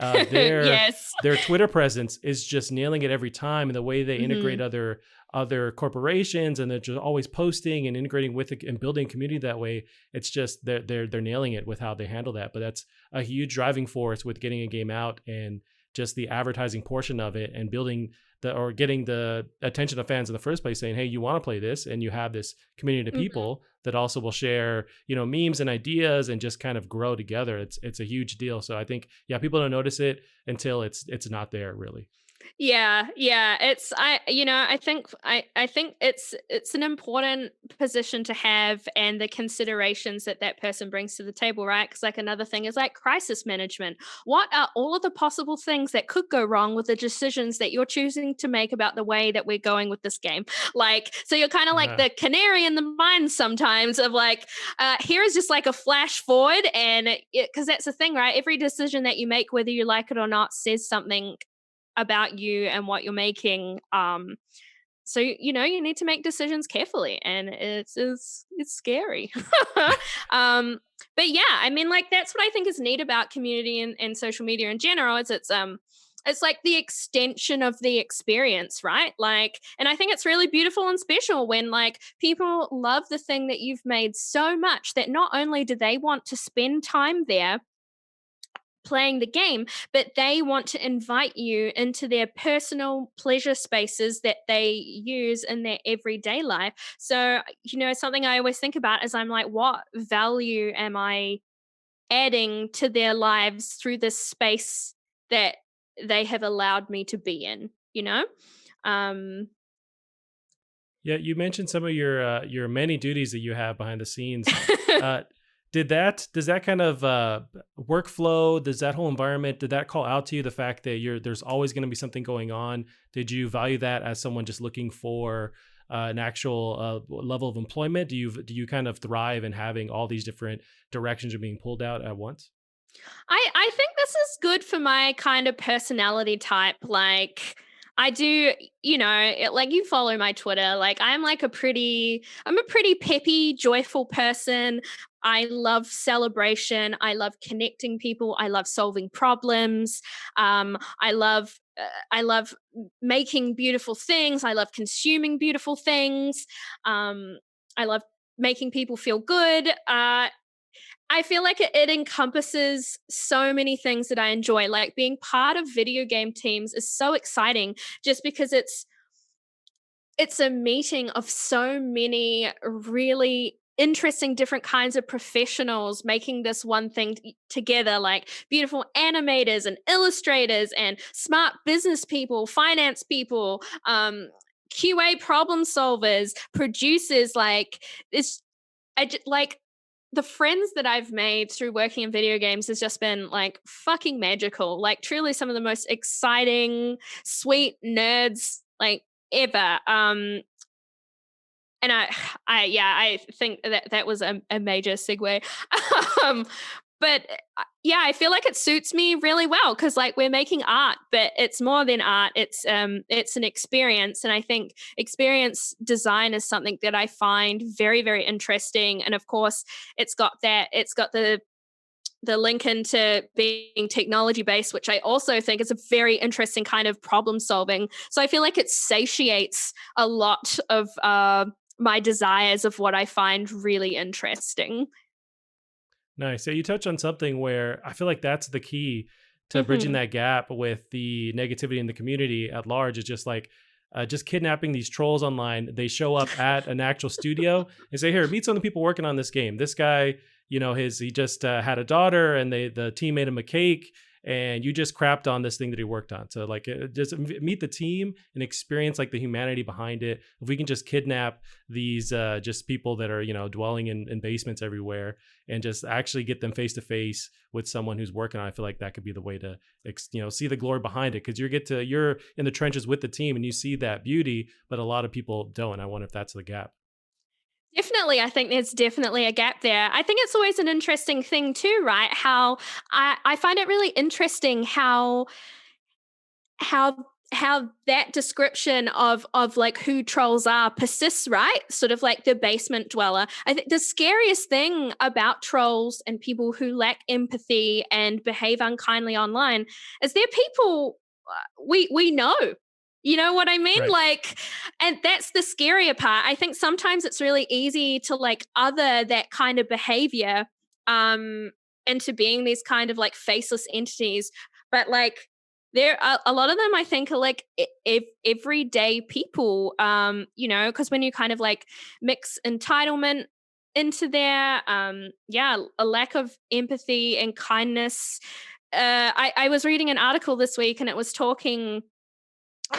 Speaker 1: uh, their
Speaker 2: Yes.
Speaker 1: their Twitter presence is just nailing it every time, and the way they integrate
Speaker 2: Mhm.
Speaker 1: other corporations, and they're just always posting and integrating with it and building community that way. It's just they're nailing it with how they handle that. But that's a huge driving force with getting a game out, and just the advertising portion of it, and building the or getting the attention of fans in the first place, saying, hey, you want to play this, and you have this community of
Speaker 2: Mhm.
Speaker 1: people that also will share, memes and ideas, and just kind of grow together. It's a huge deal. So I think, yeah, people don't notice it until it's not there really.
Speaker 2: Yeah, yeah. It's I think it's an important position to have, and the considerations that that person brings to the table, right? Cuz like another thing is like crisis management. What are all of the possible things that could go wrong with the decisions that you're choosing to make about the way that we're going with this game? Like, so you're kind of like
Speaker 1: Uh,
Speaker 2: the canary in the mine sometimes of like, here is just like a flash forward, and because that's the thing, right? Every decision that you make, whether you like it or not, says something about you and what you're making. So you need to make decisions carefully, and it's scary. um, but yeah, I mean, like that's what I think is neat about community and social media in general. Is it's like the extension of the experience, right? Like, and I think it's really beautiful and special when like people love the thing that you've made so much that not only do they want to spend time there playing the game, but they want to invite you into their personal pleasure spaces that they use in their everyday life. So, something I always think about is I'm like, what value am I adding to their lives through this space that they have allowed me to be in, you know? Um,
Speaker 1: yeah, you mentioned some of your many duties that you have behind the scenes. Uh, does that kind of workflow, does that whole environment, did that call out to you the fact that there's always going to be something going on? Did you value that as someone just looking for an actual level of employment? Do you kind of thrive in having all these different directions are being pulled out at once?
Speaker 2: I think this is good for my kind of personality type. Like I do, like you follow my Twitter. Like I'm a pretty peppy, joyful person. I love celebration. I love connecting people. I love solving problems. I love making beautiful things. I love consuming beautiful things. Um, I love making people feel good. I feel like it encompasses so many things that I enjoy. Like being part of video game teams is so exciting just because it's a meeting of so many really interesting different kinds of professionals making this one thing together, like beautiful animators and illustrators and smart business people, finance people, QA problem solvers, producers. Like it's like the friends that I've made through working in video games has just been like fucking magical. Like truly some of the most exciting, sweet nerds like ever. And I think that was a major segue. um, but yeah, I feel like it suits me really well because like we're making art, but it's more than art. It's an experience, and I think experience design is something that I find very very interesting. And of course, it's got the link into being technology based, which I also think is a very interesting kind of problem solving. So I feel like it satiates a lot of my desires of what I find really interesting.
Speaker 1: Nice. So you touch on something where I feel like that's the key to bridging
Speaker 2: Hmm.
Speaker 1: that gap with the negativity in the community at large, is just like just kidnapping these trolls online. They show up at an actual studio and say, "Here, meet some of the people working on this game. This guy, he just had a daughter, and the team made him a cake, and you just crapped on this thing that he worked on." So like, just meet the team and experience like the humanity behind it. If we can just kidnap these just people that are dwelling in basements everywhere, and just actually get them face to face with someone who's working on it, I feel like that could be the way to see the glory behind it, because you're in the trenches with the team and you see that beauty, but a lot of people don't. I wonder if that's the gap.
Speaker 2: Definitely, I think there's definitely a gap there. I think it's always an interesting thing too, right? How I find it really interesting how how that description of like who trolls are persists, right? Sort of like the basement dweller. I think the scariest thing about trolls and people who lack empathy and behave unkindly online is they're people we know. You know what I mean?
Speaker 1: Right.
Speaker 2: Like, and that's the scarier part. I think sometimes it's really easy to like other that kind of behavior um into being these kind of like faceless entities. But like there are a lot of them I think are like everyday people, because when you kind of like mix entitlement into there, yeah, a lack of empathy and kindness. I was reading an article this week and it was talking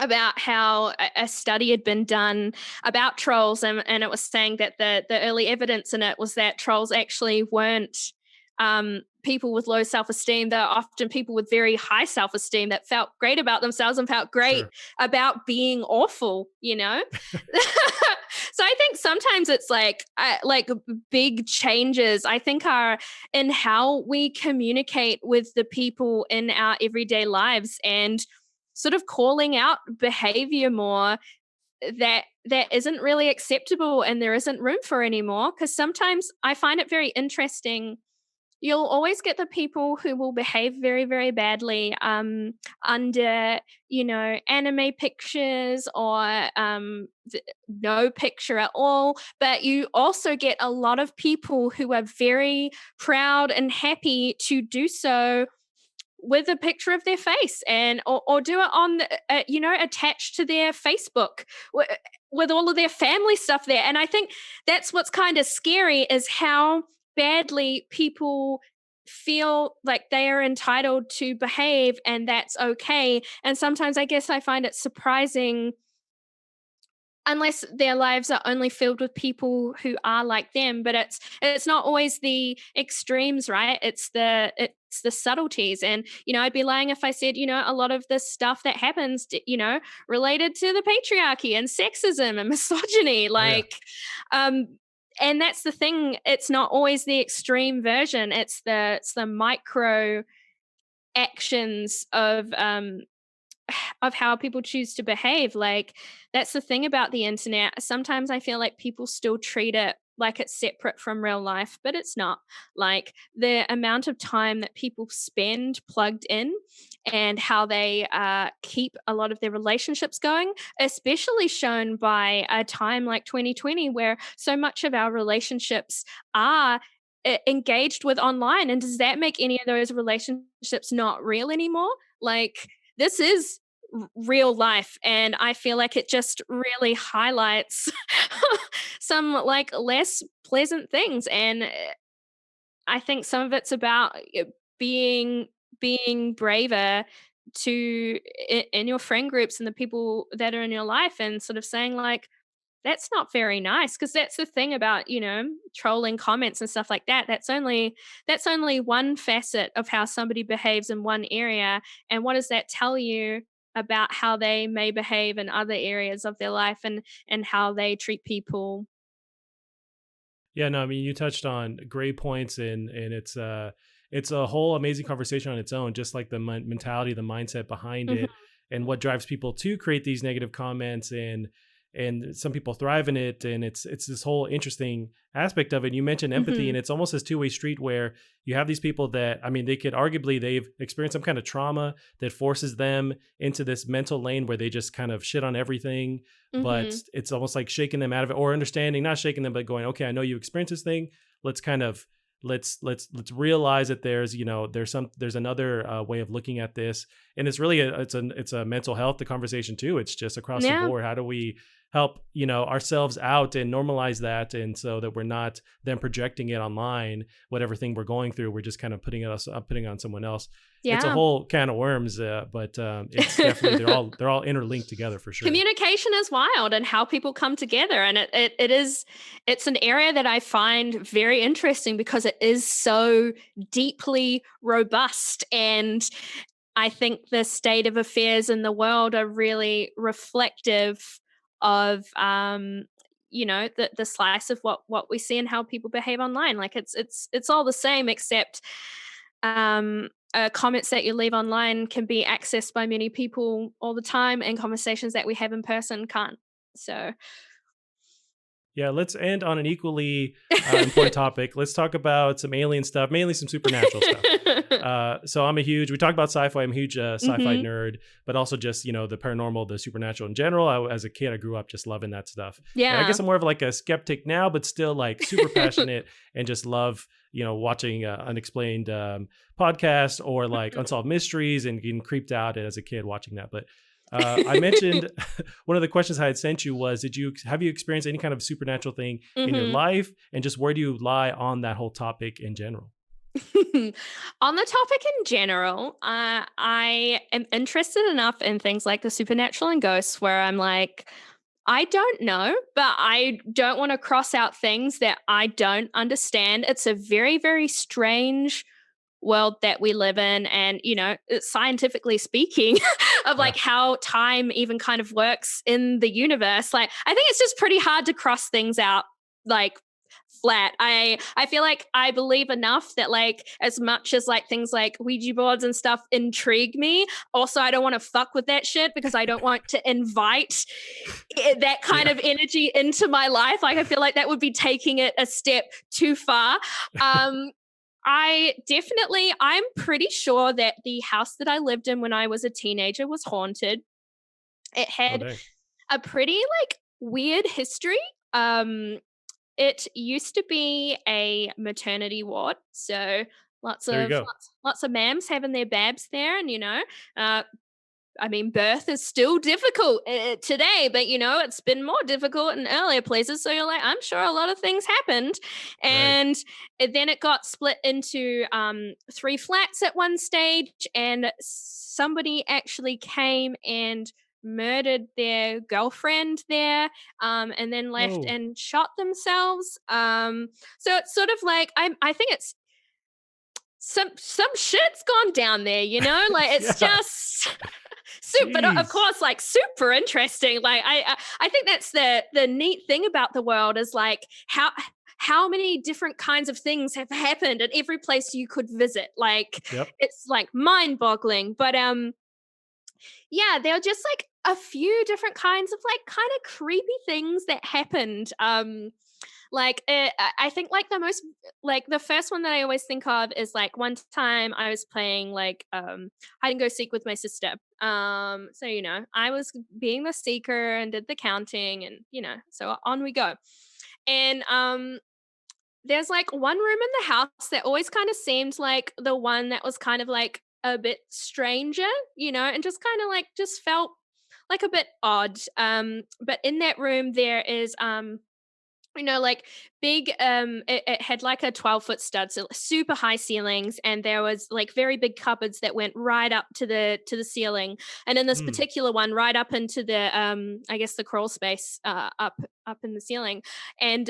Speaker 2: about how a study had been done about trolls, and it was saying that the early evidence in it was that trolls actually weren't people with low self-esteem. They're often people with very high self-esteem that felt great about themselves and felt great
Speaker 1: Sure.
Speaker 2: about being awful, So I think sometimes it's like big changes I think are in how we communicate with the people in our everyday lives, and sort of calling out behavior more that isn't really acceptable and there isn't room for anymore. Because sometimes I find it very interesting, you'll always get the people who will behave very very badly under anime pictures or no picture at all, but you also get a lot of people who are very proud and happy to do so with a picture of their face, and or do it on attached to their Facebook with all of their family stuff there. And I think that's what's kind of scary, is how badly people feel like they are entitled to behave and that's okay. And sometimes I guess I find it surprising, unless their lives are only filled with people who are like them. But it's not always the extremes, right? It's the subtleties. And I'd be lying if I said a lot of the stuff that happens related to the patriarchy and sexism and misogyny,
Speaker 1: Oh yeah.
Speaker 2: like um and that's the thing, it's not always the extreme version, it's the micro actions of how people choose to behave. Like, that's the thing about the internet. Sometimes I feel like people still treat it like it's separate from real life, but it's not. Like, the amount of time that people spend plugged in and how they keep a lot of their relationships going, especially shown by a time like 2020, where so much of our relationships are engaged with online. And does that make any of those relationships not real anymore? Like, this is real life, and I feel like it just really highlights some like less pleasant things. And I think some of it's about being being braver to in your friend groups and the people that are in your life, and sort of saying like, that's not very nice. Because that's the thing about trolling comments and stuff like that. That's only one facet of how somebody behaves in one area, and what does that tell you about how they may behave in other areas of their life, and how they treat people.
Speaker 1: Yeah, no, I mean you touched on great points, and it's a whole amazing conversation on its own, just like the mentality, the mindset behind
Speaker 2: Mhm.
Speaker 1: it, and what drives people to create these negative comments, and some people thrive in it, and it's this whole interesting aspect of it. You mentioned empathy, and
Speaker 2: Mhm.
Speaker 1: it's almost this two-way street where you have these people that, I mean, they could arguably they've experienced some kind of trauma that forces them into this mental lane where they just kind of shit on everything, but
Speaker 2: Mhm.
Speaker 1: it's almost like shaking them out of it, or understanding, not shaking them, but going, okay, I know you experienced this thing. Let's kind of let's realize that there's there's another way of looking at this, and it's really it's a mental health the conversation too. It's just across the
Speaker 2: Yeah.
Speaker 1: board. How do we help ourselves out and normalize that, and so that we're not then projecting it online, whatever thing we're going through, we're just kind of putting it on someone else. It's a
Speaker 2: Yeah.
Speaker 1: whole can of worms, but it's definitely they're all interlinked together for sure.
Speaker 2: Communication is wild, and how people come together, and it's an area that I find very interesting because it is so deeply robust. And I think the state of affairs in the world are really reflective of the slice of what we see and how people behave online. Like it's all the same, except comments that you leave online can be accessed by many people all the time, and conversations that we have in person can't. So
Speaker 1: Yeah, let's end on an equally important topic. Let's talk about some alien stuff, mainly some supernatural stuff. So we talked about sci-fi. I'm a huge sci-fi nerd, but also just, the paranormal, the supernatural in general. As a kid, I grew up just loving that stuff.
Speaker 2: Yeah.
Speaker 1: And I guess I'm more of like a skeptic now, but still like super passionate and just love, watching unexplained podcasts or like unsolved mysteries and getting creeped out as a kid watching that. But I mentioned one of the questions I had sent you was, have you experienced any kind of supernatural thing in your life, and just where do you lie on that whole topic in general?
Speaker 2: On the topic in general, I am interested enough in things like the supernatural and ghosts where I'm like, I don't know, but I don't want to cross out things that I don't understand. It's a very, very strange world that we live in, and scientifically speaking of like how time even kind of works in the universe, like I think it's just pretty hard to cross things out like flat. I feel like I believe enough that, like, as much as like things like Ouija boards and stuff intrigue me, also I don't want to fuck with that shit because I don't want to invite that kind of energy into my life. Like I feel like that would be taking it a step too far. I'm pretty sure that the house that I lived in when I was a teenager was haunted. It had a pretty like weird history. It used to be a maternity ward, so lots of mams having their babs there, and birth is still difficult today, but it's been more difficult in earlier places. So you're like, I'm sure a lot of things happened, and then it got split into 3 flats at one stage, and somebody actually came and murdered their girlfriend there, and then left and shot themselves. So it's sort of like I think it's some shit's gone down there, like it's just super, of course, like super interesting. Like I think that's the neat thing about the world is like how many different kinds of things have happened at every place you could visit. Like it's like mind-boggling. But yeah, there are just like a few different kinds of like kind of creepy things that happened. I think like the first one that I always think of is like one time I was playing like hide and go seek with my sister. So I was being the seeker and did the counting, and so on we go. And there's like one room in the house that always kind of seemed like the one that was kind of like a bit stranger, and just kind of like just felt like a bit odd. But in that room there is like big it had like a 12-foot stud, so super high ceilings, and there was like very big cupboards that went right up to the ceiling, and in this particular one right up into the I guess the crawl space up in the ceiling. And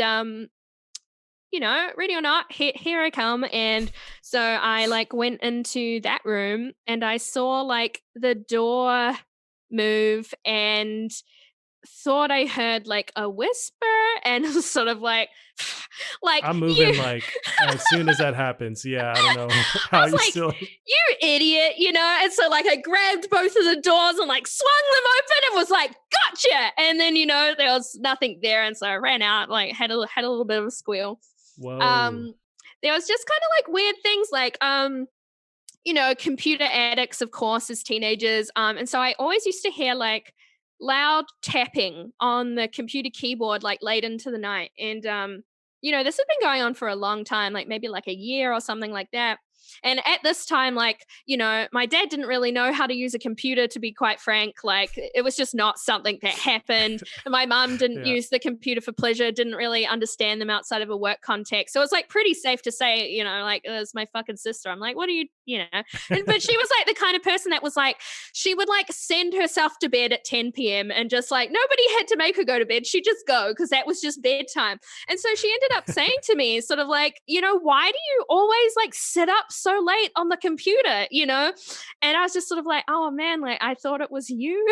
Speaker 2: ready or not, here I come. And so I like went into that room and I saw like the door move and thought I heard like a whisper, and it was sort of like
Speaker 1: I'm moving like as soon as that happens. Yeah, I don't know how you
Speaker 2: like,
Speaker 1: still.
Speaker 2: You idiot, and so like I grabbed both of the doors and like swung them open and was like, gotcha. And then there was nothing there, and so I ran out, like had a little bit of a squeal.
Speaker 1: Whoa.
Speaker 2: There was just kind of like weird things like computer addicts, of course, as teenagers. And so I always used to hear like loud tapping on the computer keyboard like late into the night. And this has been going on for a long time, like maybe like a year or something like that. And at this time, like, my dad didn't really know how to use a computer, to be quite frank. Like, it was just not something that happened. And my mom didn't use the computer for pleasure, didn't really understand them outside of a work context. So it's like pretty safe to say, like, it was my fucking sister. I'm like, what are you, but she was like the kind of person that was like, she would like send herself to bed at 10 p.m. and just like, nobody had to make her go to bed. She'd just go because that was just bedtime. And so she ended up saying to me sort of like, why do you always like sit up so late on the computer, and I was just sort of like, oh man, like I thought it was you.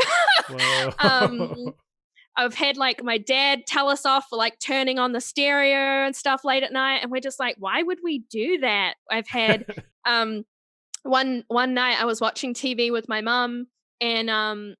Speaker 2: I've had like my dad tell us off for like turning on the stereo and stuff late at night, and we're just like, why would we do that? I've had um one night I was watching TV with my mum, and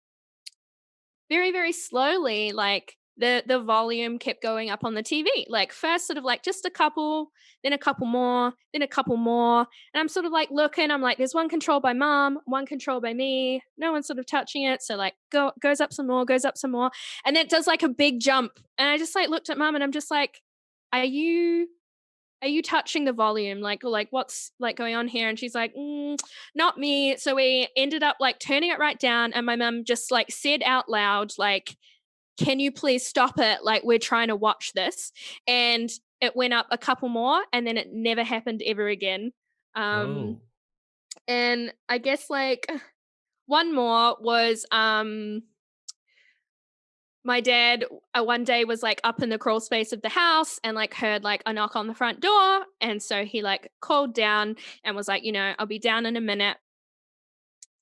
Speaker 2: very, very slowly, like the volume kept going up on the TV. Like first sort of like just a couple, then a couple more, then a couple more. And I'm sort of like looking, I'm like, there's one controlled by mom, one controlled by me. No one's sort of touching it. So like goes up some more, goes up some more. And then it does like a big jump. And I just like looked at mom and I'm just like, are you touching the volume? Like what's like going on here? And she's like, not me. So we ended up like turning it right down. And my mum just like said out loud, like, can you please stop it? Like, we're trying to watch this. And it went up a couple more and then it never happened ever again. Um,
Speaker 1: Whoa.
Speaker 2: and I guess like one more was my dad one day was like up in the crawl space of the house and like heard like a knock on the front door. And so he like called down and was like, I'll be down in a minute.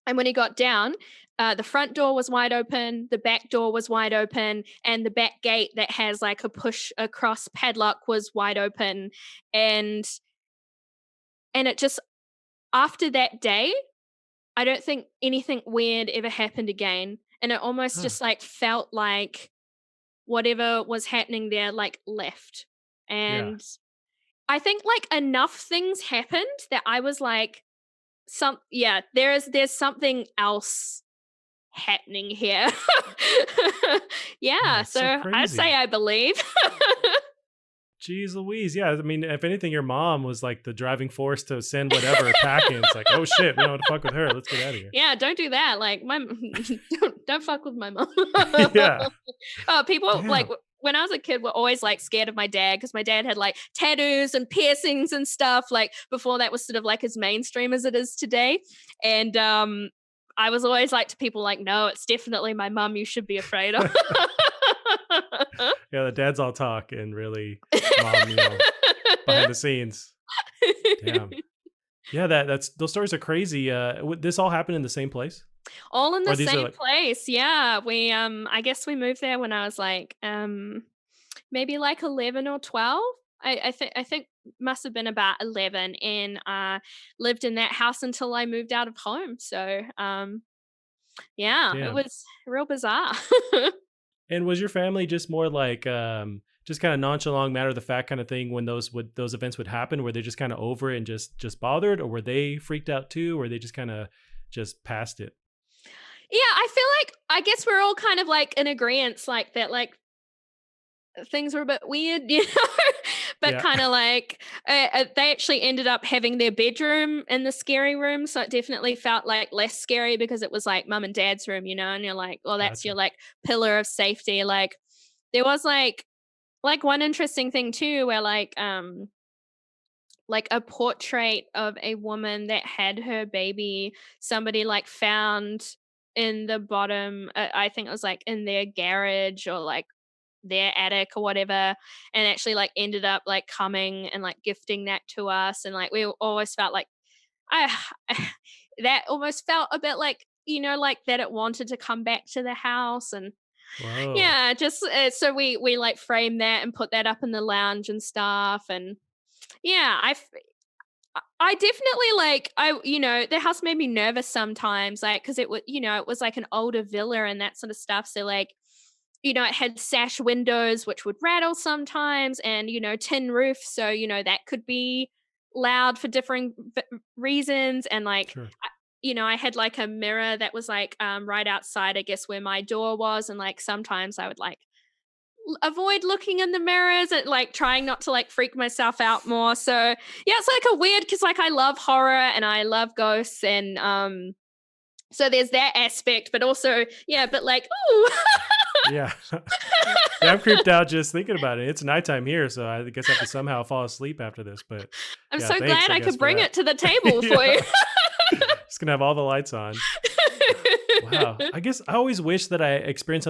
Speaker 2: And when he got down, the front door was wide open, the back door was wide open, and the back gate that has like a push across padlock was wide open. And it just, after that day, I don't think anything weird ever happened again. And it almost
Speaker 1: Huh.
Speaker 2: just like felt like whatever was happening there like left.
Speaker 1: Yeah.
Speaker 2: And I think like enough things happened that I was like, there's something else happening here.
Speaker 1: Yeah,
Speaker 2: Yeah,
Speaker 1: it's so
Speaker 2: so I'd say
Speaker 1: crazy.
Speaker 2: I believe.
Speaker 1: Jeez Louise. Yeah, I mean, if anything, your mom was like the driving force to send whatever packing. It's like, oh shit, we don't want to fuck with her. Let's get out of here.
Speaker 2: Yeah, don't do that. Like my don't fuck with my mom.
Speaker 1: Yeah.
Speaker 2: People like
Speaker 1: Damn.
Speaker 2: when I was a kid were always like scared of my dad because my dad had like tattoos and piercings and stuff like before that was sort of like as mainstream as it is today. And I was always like to people like, no, it's definitely my mom you should be afraid of.
Speaker 1: Yeah, the dads all talk and really mom, behind the scenes. Damn. Yeah, that's those stories are crazy. Would this all happen in the same place?
Speaker 2: All in the
Speaker 1: Or these are
Speaker 2: same
Speaker 1: like
Speaker 2: place. Yeah. We I guess we moved there when I was like maybe like 11 or 12. I think must have been about 11 and lived in that house until I moved out of home. So yeah, it
Speaker 1: damn.
Speaker 2: was real bizarre.
Speaker 1: And was your family just more like just kind of nonchalant, matter of the fact kind of thing when those events would happen? Were they just kind of over it and just bothered, or were they freaked out too, or they just kind of just past it?
Speaker 2: Yeah, I feel like I guess we're all kind of like in agreement like that like things were a bit weird, but
Speaker 1: Yeah.
Speaker 2: kind of like they actually ended up having their bedroom in the scary room. So it definitely felt like less scary because it was like mum and dad's room, and you're like, well, that's your
Speaker 1: Gotcha.
Speaker 2: like pillar of safety. Like there was like one interesting thing too where like a portrait of a woman that had her baby somebody like found in the bottom I think it was like in their garage or like their attic or whatever, and actually like ended up like coming and like gifting that to us. And like we always felt like I that almost felt a bit like like that it wanted to come back to the house. And
Speaker 1: Whoa.
Speaker 2: yeah, just so we like framed that and put that up in the lounge and stuff. And yeah, I definitely like the house made me nervous sometimes, like because it was it was like an older villa and that sort of stuff. So like it had sash windows which would rattle sometimes, and tin roof, so that could be loud for different reasons. And like
Speaker 1: Sure.
Speaker 2: I had like a mirror that was like right outside I guess where my door was, and like sometimes I would like avoid looking in the mirrors and like trying not to like freak myself out more. So yeah, it's like a weird because like I love horror and I love ghosts, and so there's that aspect, but also yeah, but like ooh.
Speaker 1: Yeah. Yeah, I'm creeped out just thinking about it. It's nighttime here, so I guess I have to somehow fall asleep after this. But
Speaker 2: I'm
Speaker 1: yeah,
Speaker 2: so
Speaker 1: thanks,
Speaker 2: glad
Speaker 1: I
Speaker 2: I
Speaker 1: guess,
Speaker 2: could
Speaker 1: for
Speaker 2: bring
Speaker 1: that.
Speaker 2: it to the table for
Speaker 1: Yeah.
Speaker 2: you.
Speaker 1: Just gonna have all the lights on. Wow. I guess I always wish that I experienced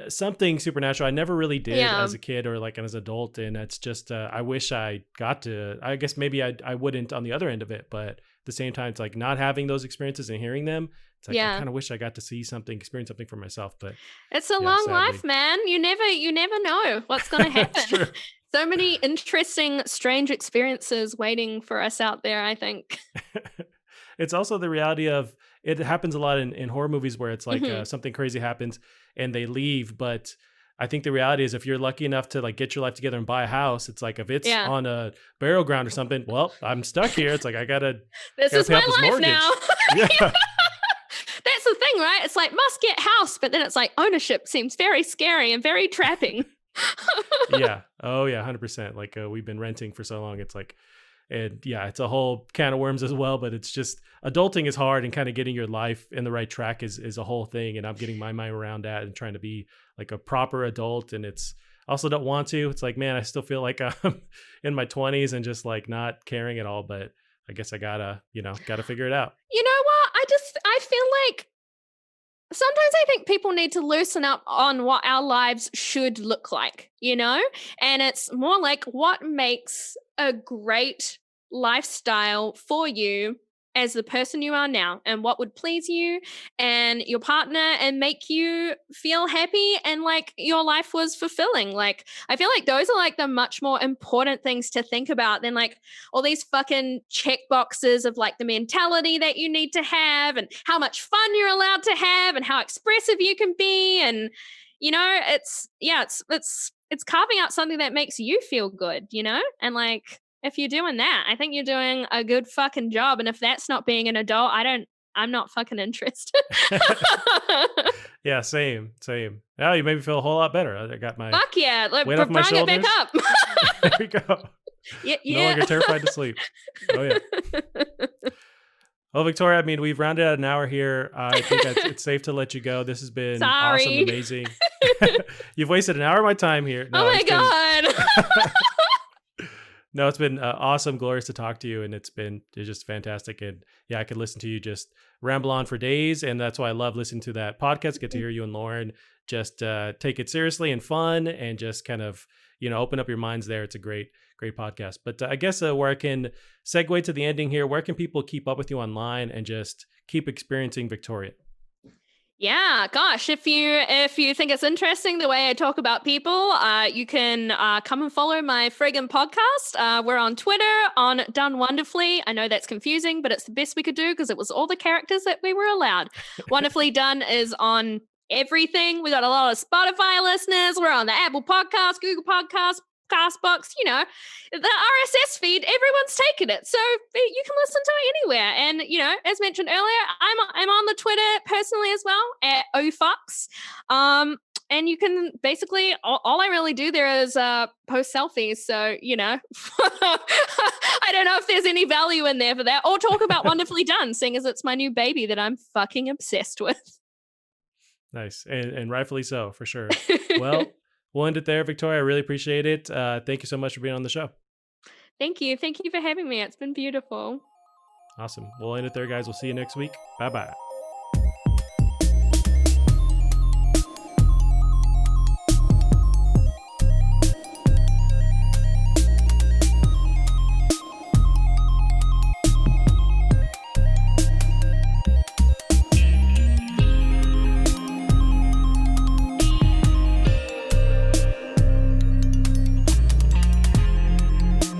Speaker 1: something supernatural. I never really did
Speaker 2: Yeah.
Speaker 1: as a kid or like as an adult, and it's just I wish I got to. I guess maybe I wouldn't on the other end of it, but the same time, it's like not having those experiences and hearing them. It's like, I
Speaker 2: Yeah.
Speaker 1: kind of wish I got to see something, experience something for myself, but
Speaker 2: It's a
Speaker 1: yeah,
Speaker 2: long
Speaker 1: sadly.
Speaker 2: life, man. You never know what's going to
Speaker 1: That's
Speaker 2: happen.
Speaker 1: true.
Speaker 2: So many interesting, strange experiences waiting for us out there, I think.
Speaker 1: It's also the reality of it happens a lot in horror movies where it's like
Speaker 2: Mhm.
Speaker 1: something crazy happens and they leave. But I think the reality is if you're lucky enough to like get your life together and buy a house, it's like if it's
Speaker 2: Yeah.
Speaker 1: on a burial ground or something, well, I'm stuck here. It's like I gotta
Speaker 2: This
Speaker 1: gotta
Speaker 2: is
Speaker 1: pay off
Speaker 2: my
Speaker 1: this
Speaker 2: life
Speaker 1: mortgage.
Speaker 2: now.
Speaker 1: Yeah.
Speaker 2: That's the thing, right? It's like must get house, but then it's like ownership seems very scary and very trapping.
Speaker 1: Yeah. Oh yeah, 100%. Like we've been renting for so long. It's like, and yeah, it's a whole can of worms as well, but it's just adulting is hard and kind of getting your life in the right track is a whole thing. And I'm getting my mind around that and trying to be like a proper adult. And it's I also don't want to. It's like, man, I still feel like I'm in my 20s and just like not caring at all. But I guess I gotta figure it out.
Speaker 2: You know what? I feel like sometimes I think people need to loosen up on what our lives should look like, you know? And it's more like what makes a great lifestyle for you as the person you are now and what would please you and your partner and make you feel happy and like your life was fulfilling. Like, I feel like those are like the much more important things to think about than like all these fucking check boxes of like the mentality that you need to have and how much fun you're allowed to have and how expressive you can be. And, you know, it's carving out something that makes you feel good, you know? And like, if you're doing that, I think you're doing a good fucking job. And if that's not being an adult, I'm not fucking interested.
Speaker 1: Yeah, same. Now you made me feel a whole lot better. I got my
Speaker 2: Fuck yeah. Like,
Speaker 1: weight off my
Speaker 2: bring it back
Speaker 1: shoulders.
Speaker 2: up.
Speaker 1: There we go.
Speaker 2: Yeah.
Speaker 1: No longer terrified to sleep. Oh yeah. Well, Victoria, I mean, we've rounded out an hour here. I think it's safe to let you go. This has been awesome,
Speaker 2: Sorry.
Speaker 1: amazing. You've wasted an hour of my time here.
Speaker 2: Oh my
Speaker 1: it's been-
Speaker 2: God.
Speaker 1: No, it's been awesome, glorious to talk to you, and it's just fantastic. And yeah, I could listen to you just ramble on for days, and that's why I love listening to that podcast. Get to hear you and Lauren just take it seriously and fun, and just kind of open up your minds there. It's a great podcast. But I guess where I can segue to the ending here, where can people keep up with you online and just keep experiencing Victoria?
Speaker 2: Yeah, gosh, if you think it's interesting the way I talk about people, you can come and follow my friggin' podcast. We're on Twitter on Done Wonderfully. I know that's confusing, but it's the best we could do because it was all the characters that we were allowed. Wonderfully Done is on everything. We got a lot of Spotify listeners. We're on the Apple Podcast, Google Podcast, Castbox, the RSS feed, everyone's taken it. So you can listen to it anywhere. And, as mentioned earlier, I'm on the Twitter personally as well at OFox. And you can basically, all I really do there is post selfies. So, I don't know if there's any value in there for that, or talk about Wonderfully Done, seeing as it's my new baby that I'm fucking obsessed with.
Speaker 1: Nice. And rightfully so, for sure. Well, we'll end it there, Victoria. I really appreciate it. Thank you so much for being on the show.
Speaker 2: Thank you. Thank you for having me. It's been beautiful.
Speaker 1: Awesome. We'll end it there, guys. We'll see you next week. Bye-bye.